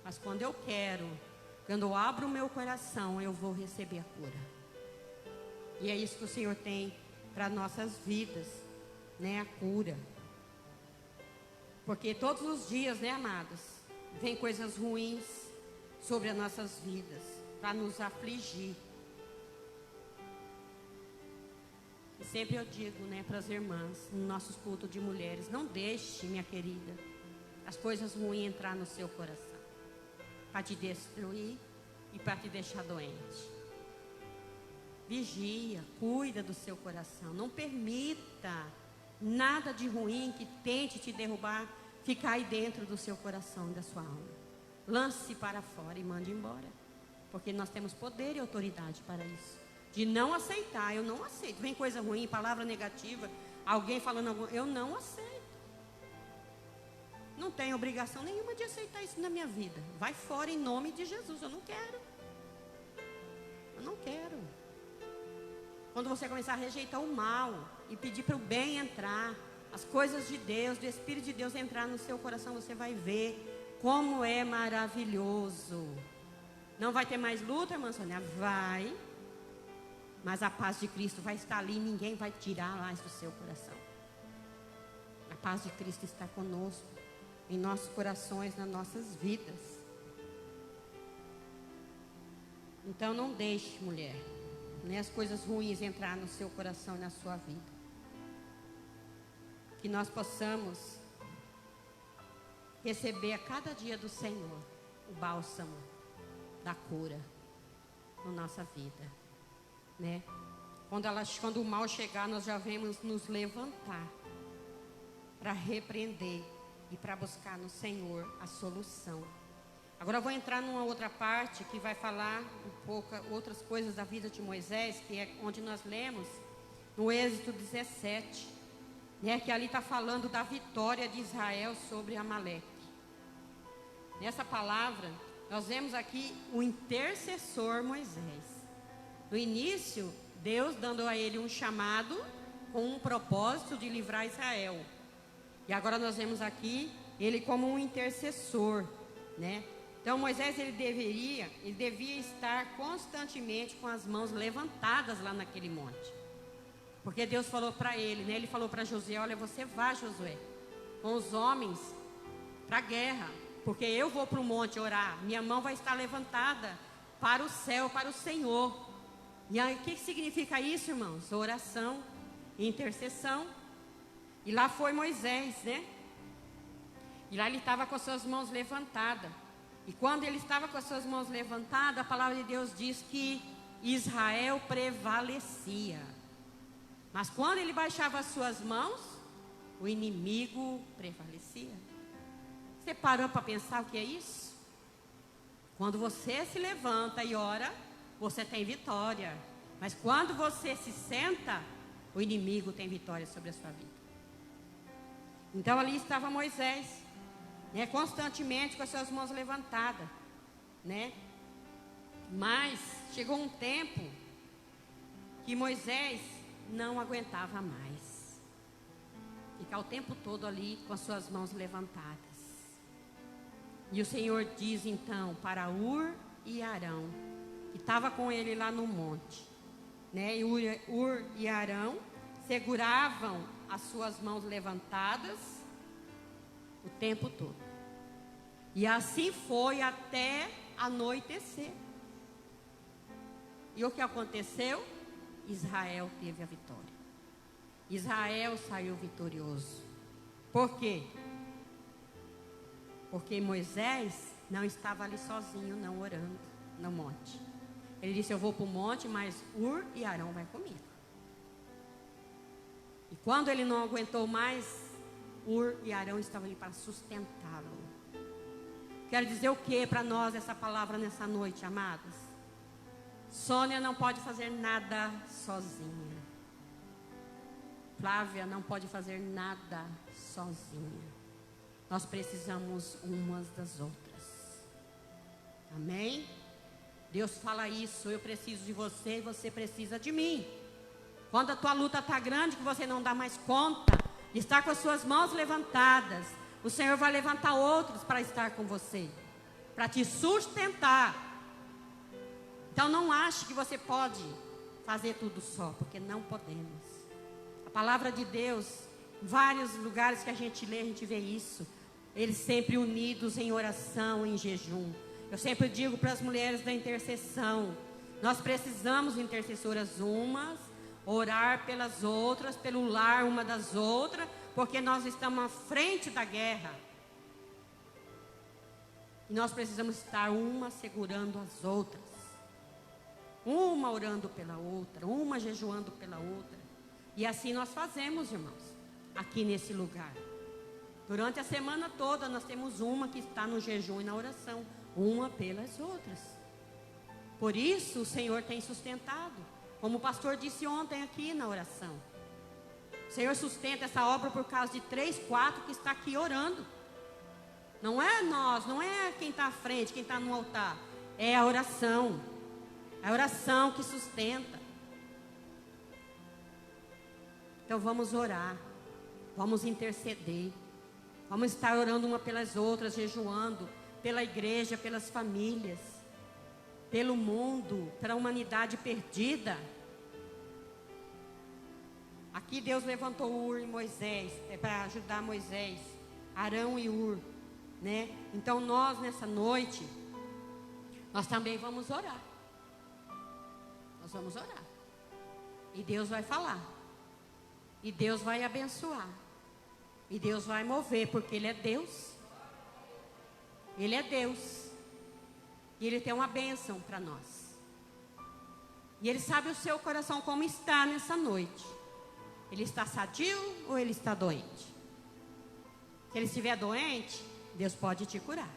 Mas quando eu quero, quando eu abro o meu coração, eu vou receber a cura. E é isso que o Senhor tem para nossas vidas, né? A cura. Porque todos os dias, né, amados, vem coisas ruins sobre as nossas vidas, para nos afligir. E sempre eu digo, né, para as irmãs, nos nossos cultos de mulheres: não deixe, minha querida, as coisas ruins entrar no seu coração, para te destruir e para te deixar doente. Vigia, cuida do seu coração, não permita nada de ruim que tente te derrubar ficar aí dentro do seu coração e da sua alma. Lance para fora e mande embora, porque nós temos poder e autoridade para isso. De não aceitar, eu não aceito. Vem coisa ruim, palavra negativa, alguém falando alguma, eu não aceito. Não tenho obrigação nenhuma de aceitar isso na minha vida. Vai fora em nome de Jesus, eu não quero. Eu não quero. Quando você começar a rejeitar o mal e pedir para o bem entrar, as coisas de Deus, do Espírito de Deus entrar no seu coração, você vai ver como é maravilhoso. Não vai ter mais luta, irmã Sônia? Vai. Mas a paz de Cristo vai estar ali e ninguém vai tirar mais do seu coração. A paz de Cristo está conosco, em nossos corações, nas nossas vidas. Então não deixe, mulher, nem as coisas ruins entrar no seu coração e na sua vida. Que nós possamos receber a cada dia do Senhor o bálsamo da cura na nossa vida. Né? Quando o mal chegar, nós já vamos nos levantar para repreender e para buscar no Senhor a solução. Agora eu vou entrar numa outra parte que vai falar um pouco outras coisas da vida de Moisés, que é onde nós lemos no Êxodo 17, né? Que ali está falando da vitória de Israel sobre Amaleque. Nessa palavra, nós vemos aqui o intercessor Moisés. No início, Deus dando a ele um chamado com um propósito de livrar Israel. E agora nós vemos aqui ele como um intercessor, né? Então Moisés ele devia estar constantemente com as mãos levantadas lá naquele monte. Porque Deus falou para ele, né? Ele falou para Josué: olha, você vai, Josué, com os homens para a guerra, porque eu vou para o monte orar, minha mão vai estar levantada para o céu, para o Senhor. E aí, o que significa isso, irmãos? Oração, intercessão. E lá foi Moisés, né? E lá ele estava com as suas mãos levantadas. E quando ele estava com as suas mãos levantadas, a palavra de Deus diz que Israel prevalecia. Mas quando ele baixava as suas mãos, o inimigo prevalecia. Você parou para pensar o que é isso? Quando você se levanta e ora, você tem vitória. Mas quando você se senta, o inimigo tem vitória sobre a sua vida. Então ali estava Moisés, né, constantemente com as suas mãos levantadas, né? Mas chegou um tempo que Moisés não aguentava mais ficar o tempo todo ali com as suas mãos levantadas. E o Senhor diz então para Ur e Arão, que estava com ele lá no monte, né? E Ur e Arão seguravam as suas mãos levantadas o tempo todo. E assim foi até anoitecer. E o que aconteceu? Israel teve a vitória. Israel saiu vitorioso. Por quê? Porque Moisés não estava ali sozinho, não orando no monte. Ele disse: eu vou para o monte, mas Ur e Arão vai comigo. E quando ele não aguentou mais, Ur e Arão estavam ali para sustentá-lo. Quero dizer o que para nós essa palavra nessa noite, amados? Sônia não pode fazer nada sozinha. Flávia não pode fazer nada sozinha. Nós precisamos umas das outras. Amém? Deus fala isso: eu preciso de você e você precisa de mim. Quando a tua luta está grande, que você não dá mais conta de estar com as suas mãos levantadas, o Senhor vai levantar outros para estar com você, para te sustentar. Então não ache que você pode fazer tudo só, porque não podemos. A palavra de Deus, vários lugares que a gente lê, a gente vê isso. Eles sempre unidos em oração, em jejum. Eu sempre digo para as mulheres da intercessão: nós precisamos de intercessoras umas, orar pelas outras, pelo lar uma das outras, porque nós estamos à frente da guerra. E nós precisamos estar uma segurando as outras. Uma orando pela outra, uma jejuando pela outra. E assim nós fazemos, irmãos, aqui nesse lugar. Durante a semana toda nós temos uma que está no jejum e na oração, uma pelas outras. Por isso o Senhor tem sustentado, como o pastor disse ontem aqui na oração. O Senhor sustenta essa obra por causa de 3, 4 que está aqui orando. Não é nós, não é quem está à frente, quem está no altar. É a oração. A oração que sustenta. Então vamos orar, vamos interceder, vamos estar orando uma pelas outras, jejuando pela igreja, pelas famílias, pelo mundo, pela humanidade perdida. Aqui Deus levantou Ur e Moisés, para ajudar Moisés, Arão e Ur, né? Então nós nessa noite, nós também vamos orar. Nós vamos orar. E Deus vai falar. E Deus vai abençoar. E Deus vai mover, porque Ele é Deus. Ele é Deus. E Ele tem uma bênção para nós. E Ele sabe o seu coração como está nessa noite. Ele está sadio ou Ele está doente? Se Ele estiver doente, Deus pode te curar.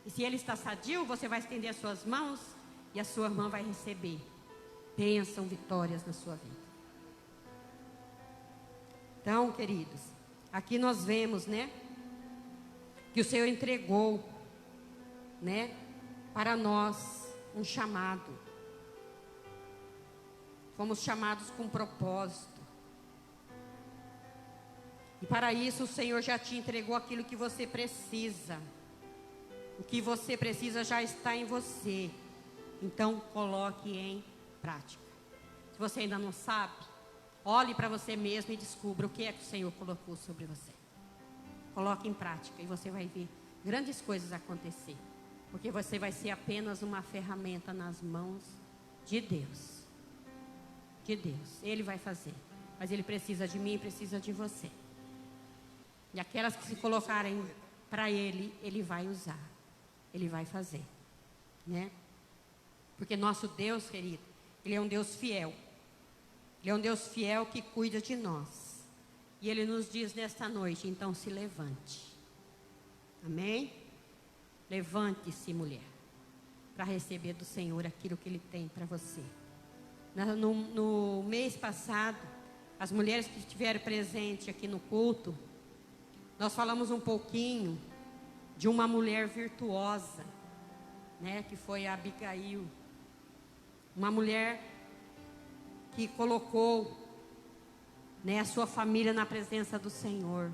E se Ele está sadio, você vai estender as suas mãos e a sua irmã vai receber bênção, vitórias na sua vida. Então, queridos, aqui nós vemos, né, que o Senhor entregou, né, para nós um chamado. Fomos chamados com propósito. E para isso o Senhor já te entregou aquilo que você precisa. O que você precisa já está em você. Então coloque em prática. Se você ainda não sabe, olhe para você mesmo e descubra o que é que o Senhor colocou sobre você. Coloque em prática e você vai ver grandes coisas acontecer. Porque você vai ser apenas uma ferramenta nas mãos de Deus. De Deus. Ele vai fazer. Mas Ele precisa de mim e precisa de você. E aquelas que se colocarem para Ele, Ele vai usar. Ele vai fazer. Né? Porque nosso Deus, querido, Ele é um Deus fiel. Ele é um Deus fiel que cuida de nós. E Ele nos diz nesta noite, então se levante. Amém? Levante-se, mulher, para receber do Senhor aquilo que Ele tem para você. No mês passado, as mulheres que estiveram presentes aqui no culto, nós falamos um pouquinho de uma mulher virtuosa, né, que foi a Abigail. Uma mulher que colocou, né, a sua família na presença do Senhor.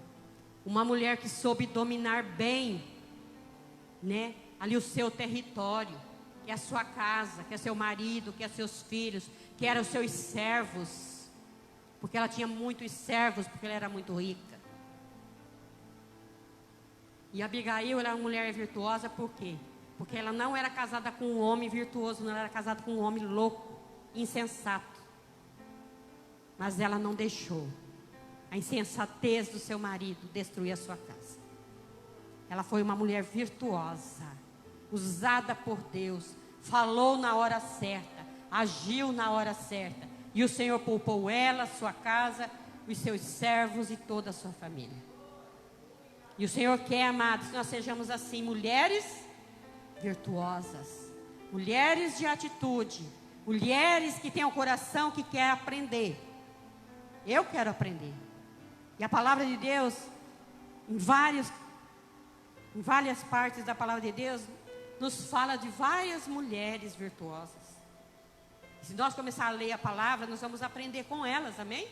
Uma mulher que soube dominar bem, né, ali o seu território, que é a sua casa, que é seu marido, que é seus filhos, que eram os seus servos, porque ela tinha muitos servos, porque ela era muito rica. E Abigail era uma mulher virtuosa, por quê? Porque ela não era casada com um homem virtuoso, não era casada com um homem louco, insensato. Mas ela não deixou a insensatez do seu marido destruir a sua casa. Ela foi uma mulher virtuosa, usada por Deus, falou na hora certa, agiu na hora certa. E o Senhor poupou ela, sua casa, os seus servos e toda a sua família. E o Senhor quer, amados, que nós sejamos assim, mulheres virtuosas, mulheres de atitude, mulheres que têm o coração que quer aprender. Eu quero aprender. E a palavra de Deus, em várias partes da palavra de Deus, nos fala de várias mulheres virtuosas. Se nós começarmos a ler a palavra, nós vamos aprender com elas, amém?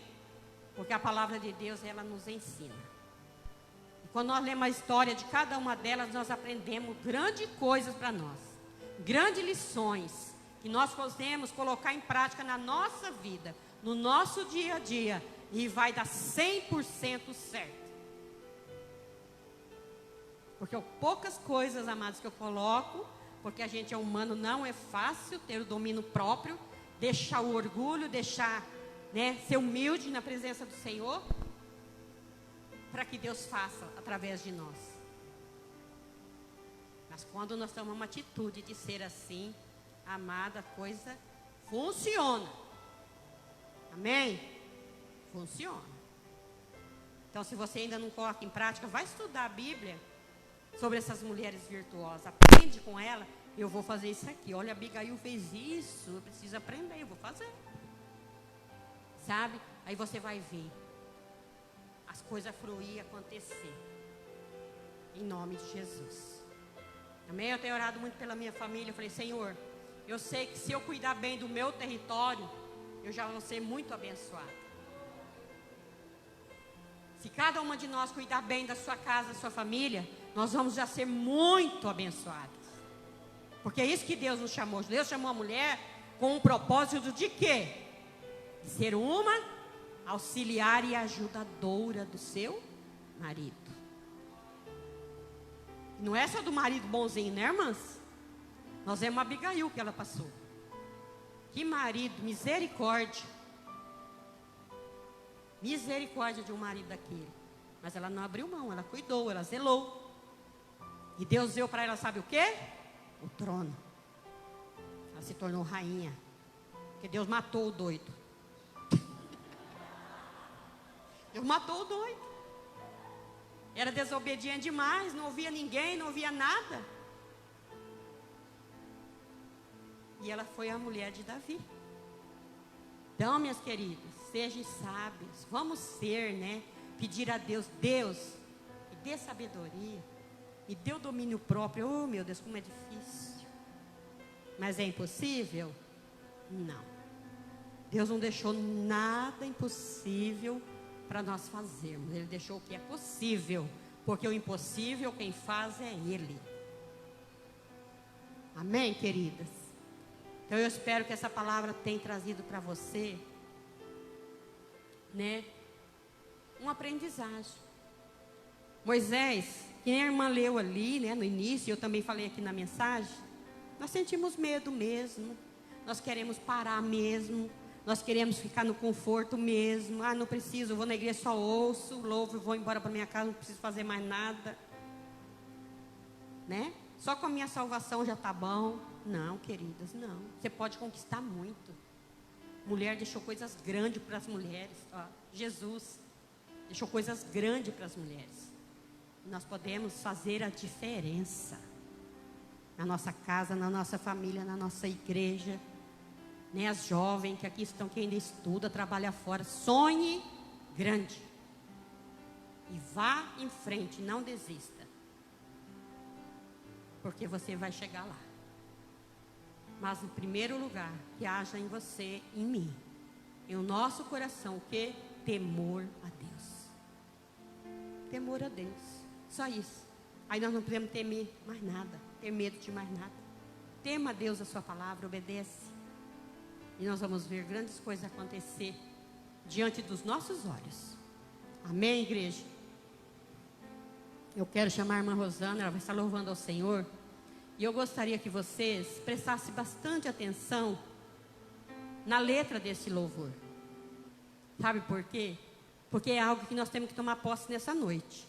Porque a palavra de Deus, ela nos ensina. E quando nós lemos a história de cada uma delas, nós aprendemos grandes coisas para nós. Grandes lições que nós podemos colocar em prática na nossa vida, no nosso dia a dia, e vai dar 100% certo. Porque poucas coisas, amados, que eu coloco, porque a gente é humano, não é fácil ter o domínio próprio, deixar o orgulho, deixar, né, ser humilde na presença do Senhor, para que Deus faça através de nós. Mas quando nós tomamos uma atitude de ser assim, amada, a coisa funciona. Amém? Funciona. Então, se você ainda não coloca em prática, vai estudar a Bíblia sobre essas mulheres virtuosas. Aprende com ela. Eu vou fazer isso aqui. Olha, Abigail fez isso. Eu preciso aprender. Eu vou fazer. Sabe? Aí você vai ver as coisas fluir e acontecer. Em nome de Jesus. Amém? Eu tenho orado muito pela minha família. Eu falei, Senhor, eu sei que se eu cuidar bem do meu território, eu já vou ser muito abençoado. Se cada uma de nós cuidar bem da sua casa, da sua família, nós vamos já ser muito abençoados. Porque é isso que Deus nos chamou. Deus chamou a mulher com um propósito de quê? De ser uma auxiliar e ajudadora do seu marido. Não é só do marido bonzinho, né, irmãs? Nós vemos a Abigail que ela passou. Que marido, misericórdia. Misericórdia de um marido daquele. Mas ela não abriu mão, ela cuidou, ela zelou. E Deus deu para ela, sabe o quê? O trono. Ela se tornou rainha. Porque Deus matou o doido. Deus matou o doido. Era desobediente demais, não ouvia ninguém, não ouvia nada. E ela foi a mulher de Davi. Então, minhas queridas, sejam sábios. Vamos ser, né? Pedir a Deus, Deus, me dê sabedoria, me dê o domínio próprio. Oh, meu Deus, como é difícil. Mas é impossível? Não. Deus não deixou nada impossível para nós fazermos. Ele deixou o que é possível. Porque o impossível, quem faz é Ele. Amém, queridas? Então eu espero que essa palavra tenha trazido para você, né, uma aprendizagem. Moisés, que nem a irmã leu ali, né, no início, eu também falei aqui na mensagem, nós sentimos medo mesmo, nós queremos parar mesmo, nós queremos ficar no conforto mesmo. Ah, não preciso, eu vou na igreja, só ouço, louvo e vou embora para minha casa, não preciso fazer mais nada, né? Só com a minha salvação já está bom. Não, queridas, não. Você pode conquistar muito. Mulher deixou coisas grandes para as mulheres. Ó, Jesus deixou coisas grandes para as mulheres. Nós podemos fazer a diferença na nossa casa, na nossa família, na nossa igreja. Né? As jovens que aqui estão, que ainda estuda, trabalha fora, sonhe grande. E vá em frente, não desista. Porque você vai chegar lá. Mas em primeiro lugar, que haja em você, em mim, em o nosso coração, o que? Temor a Deus. Temor a Deus. Só isso. Aí nós não podemos temer mais nada, ter medo de mais nada. Tema a Deus a sua palavra, obedece. E nós vamos ver grandes coisas acontecer diante dos nossos olhos. Amém, igreja? Eu quero chamar a irmã Rosana, ela vai estar louvando ao Senhor. E eu gostaria que vocês prestassem bastante atenção na letra desse louvor. Sabe por quê? Porque é algo que nós temos que tomar posse nessa noite.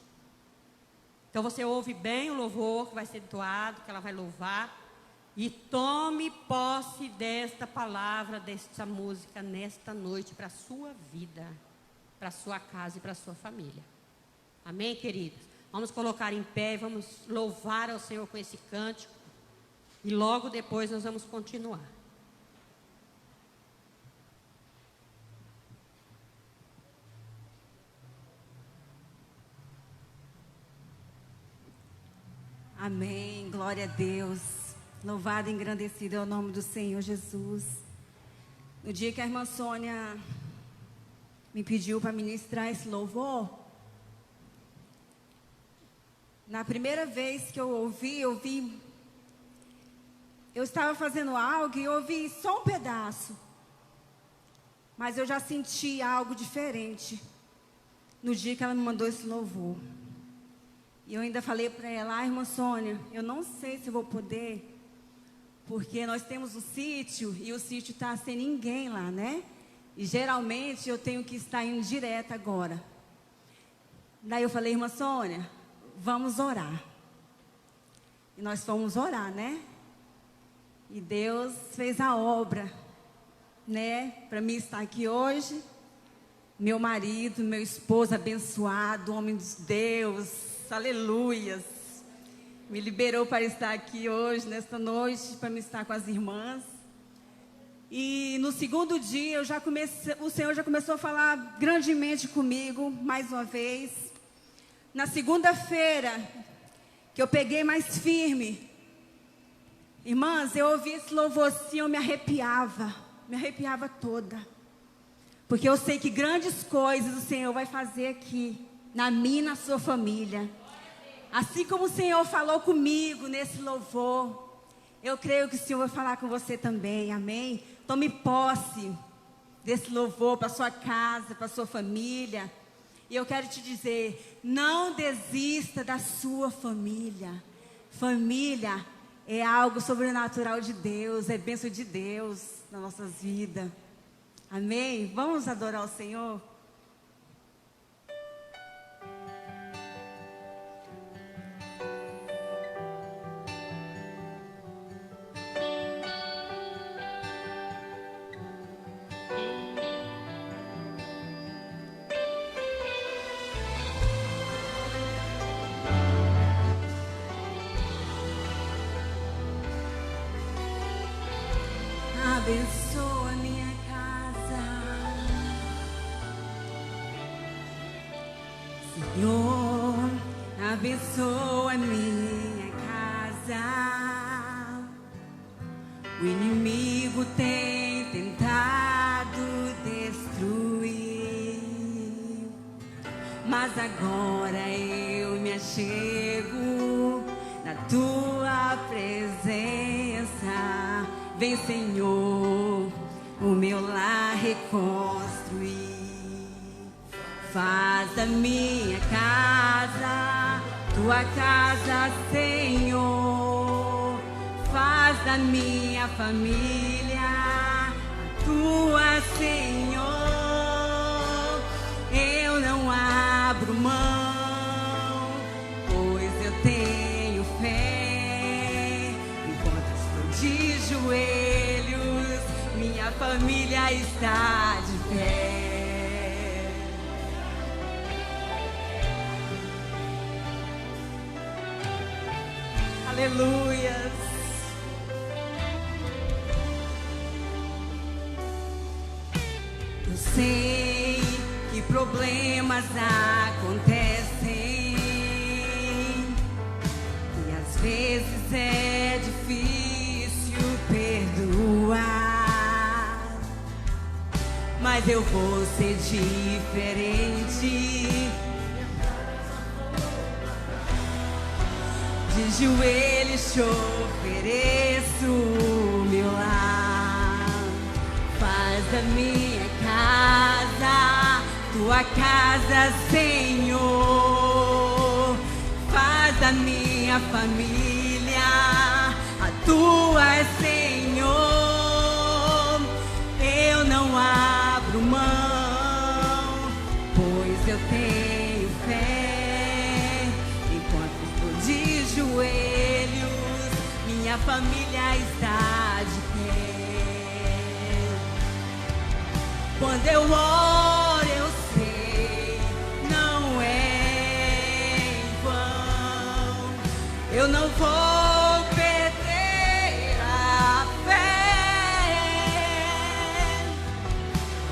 Então você ouve bem o louvor que vai ser entoado, que ela vai louvar. E tome posse desta palavra, desta música, nesta noite, para a sua vida, para a sua casa e para a sua família. Amém, queridos? Vamos colocar em pé e vamos louvar ao Senhor com esse cântico. E logo depois nós vamos continuar. Amém, glória a Deus. Louvado e engrandecido é o nome do Senhor Jesus. No dia que a irmã Sônia me pediu para ministrar esse louvor, na primeira vez que eu ouvi, eu estava fazendo algo e ouvi só um pedaço. Mas eu já senti algo diferente no dia que ela me mandou esse louvor. E eu ainda falei para ela, irmã Sônia, eu não sei se vou poder, porque nós temos um sítio e o sítio está sem ninguém lá, né? E geralmente eu tenho que estar indo direto agora. Daí eu falei, irmã Sônia, vamos orar. E nós fomos orar, né? E Deus fez a obra, né? Para mim estar aqui hoje. Meu marido, meu esposo abençoado, homem de Deus, aleluias. Me liberou para estar aqui hoje, nesta noite, para me estar com as irmãs. E no segundo dia, o Senhor já começou a falar grandemente comigo, mais uma vez. Na segunda-feira, que eu peguei mais firme, irmãs, eu ouvi esse louvor assim, eu me arrepiava toda. Porque eu sei que grandes coisas o Senhor vai fazer aqui, na minha e na sua família. Assim como o Senhor falou comigo nesse louvor, eu creio que o Senhor vai falar com você também, amém? Tome posse desse louvor para sua casa, para sua família. E eu quero te dizer, não desista da sua família. Família é algo sobrenatural de Deus, é bênção de Deus nas nossas vidas. Amém? Vamos adorar o Senhor? Abençoa minha casa, Senhor, abençoa minha casa. O inimigo tem tentado destruir, mas agora eu me achego na tua presença. Vem, Senhor, o meu lar reconstruir. Faz da minha casa tua casa, Senhor. Faz da minha família a tua, Senhor. Eu não abro mão, pois eu tenho fé. Enquanto estou de joelhos, minha minha família está de pé. Aleluias. Eu sei que problemas acontecem e às vezes é difícil perdoar, mas eu vou ser diferente. De joelhos te ofereço o meu lar. Faz da minha casa tua casa, Senhor. Faz da minha família a tua, Senhor. Eu não abro mão, pois eu tenho fé. De joelhos, minha família está de pé. Quando eu oro, eu sei, não é em vão. Eu não vou perder a fé.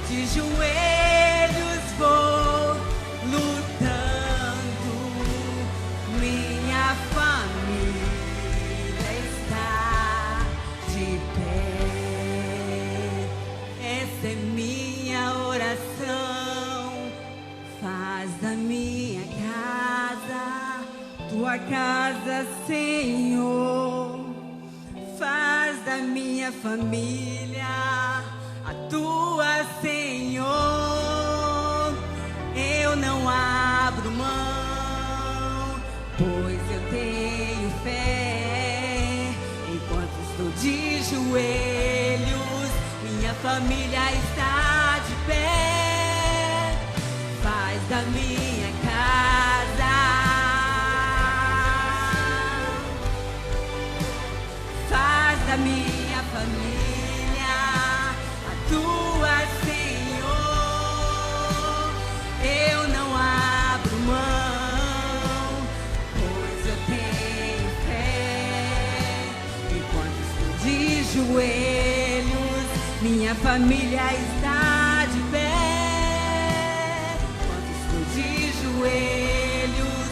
De joelhos vou lutando. Minha família está de pé. Essa é minha oração. Faz da minha casa tua casa, Senhor. Faz da minha família a tua, Senhor. Eu não abro mão, pois eu tenho fé. Enquanto estou de joelhos, minha família está de pé. Faz da minha casa, faz da minha família a tua, Senhor. Eu não abro mão, pois eu tenho fé. Enquanto estou de joelhos, minha família está de pé. Enquanto estou de joelhos,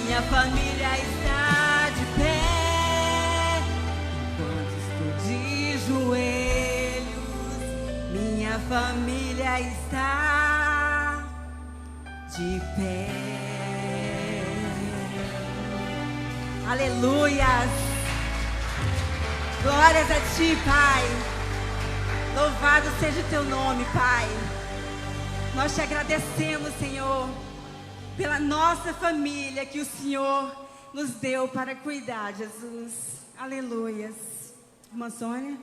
minha família está de pé. Enquanto estou de joelhos, minha família está de pé. Aleluias. Glórias a ti, Pai. Louvado seja o teu nome, Pai. Nós te agradecemos, Senhor, pela nossa família que o Senhor nos deu para cuidar, Jesus. Aleluias. Irmã Sônia.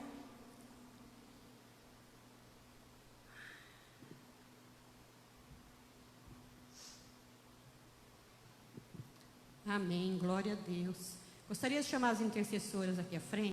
Amém, glória a Deus. Gostaria de chamar as intercessoras aqui à frente.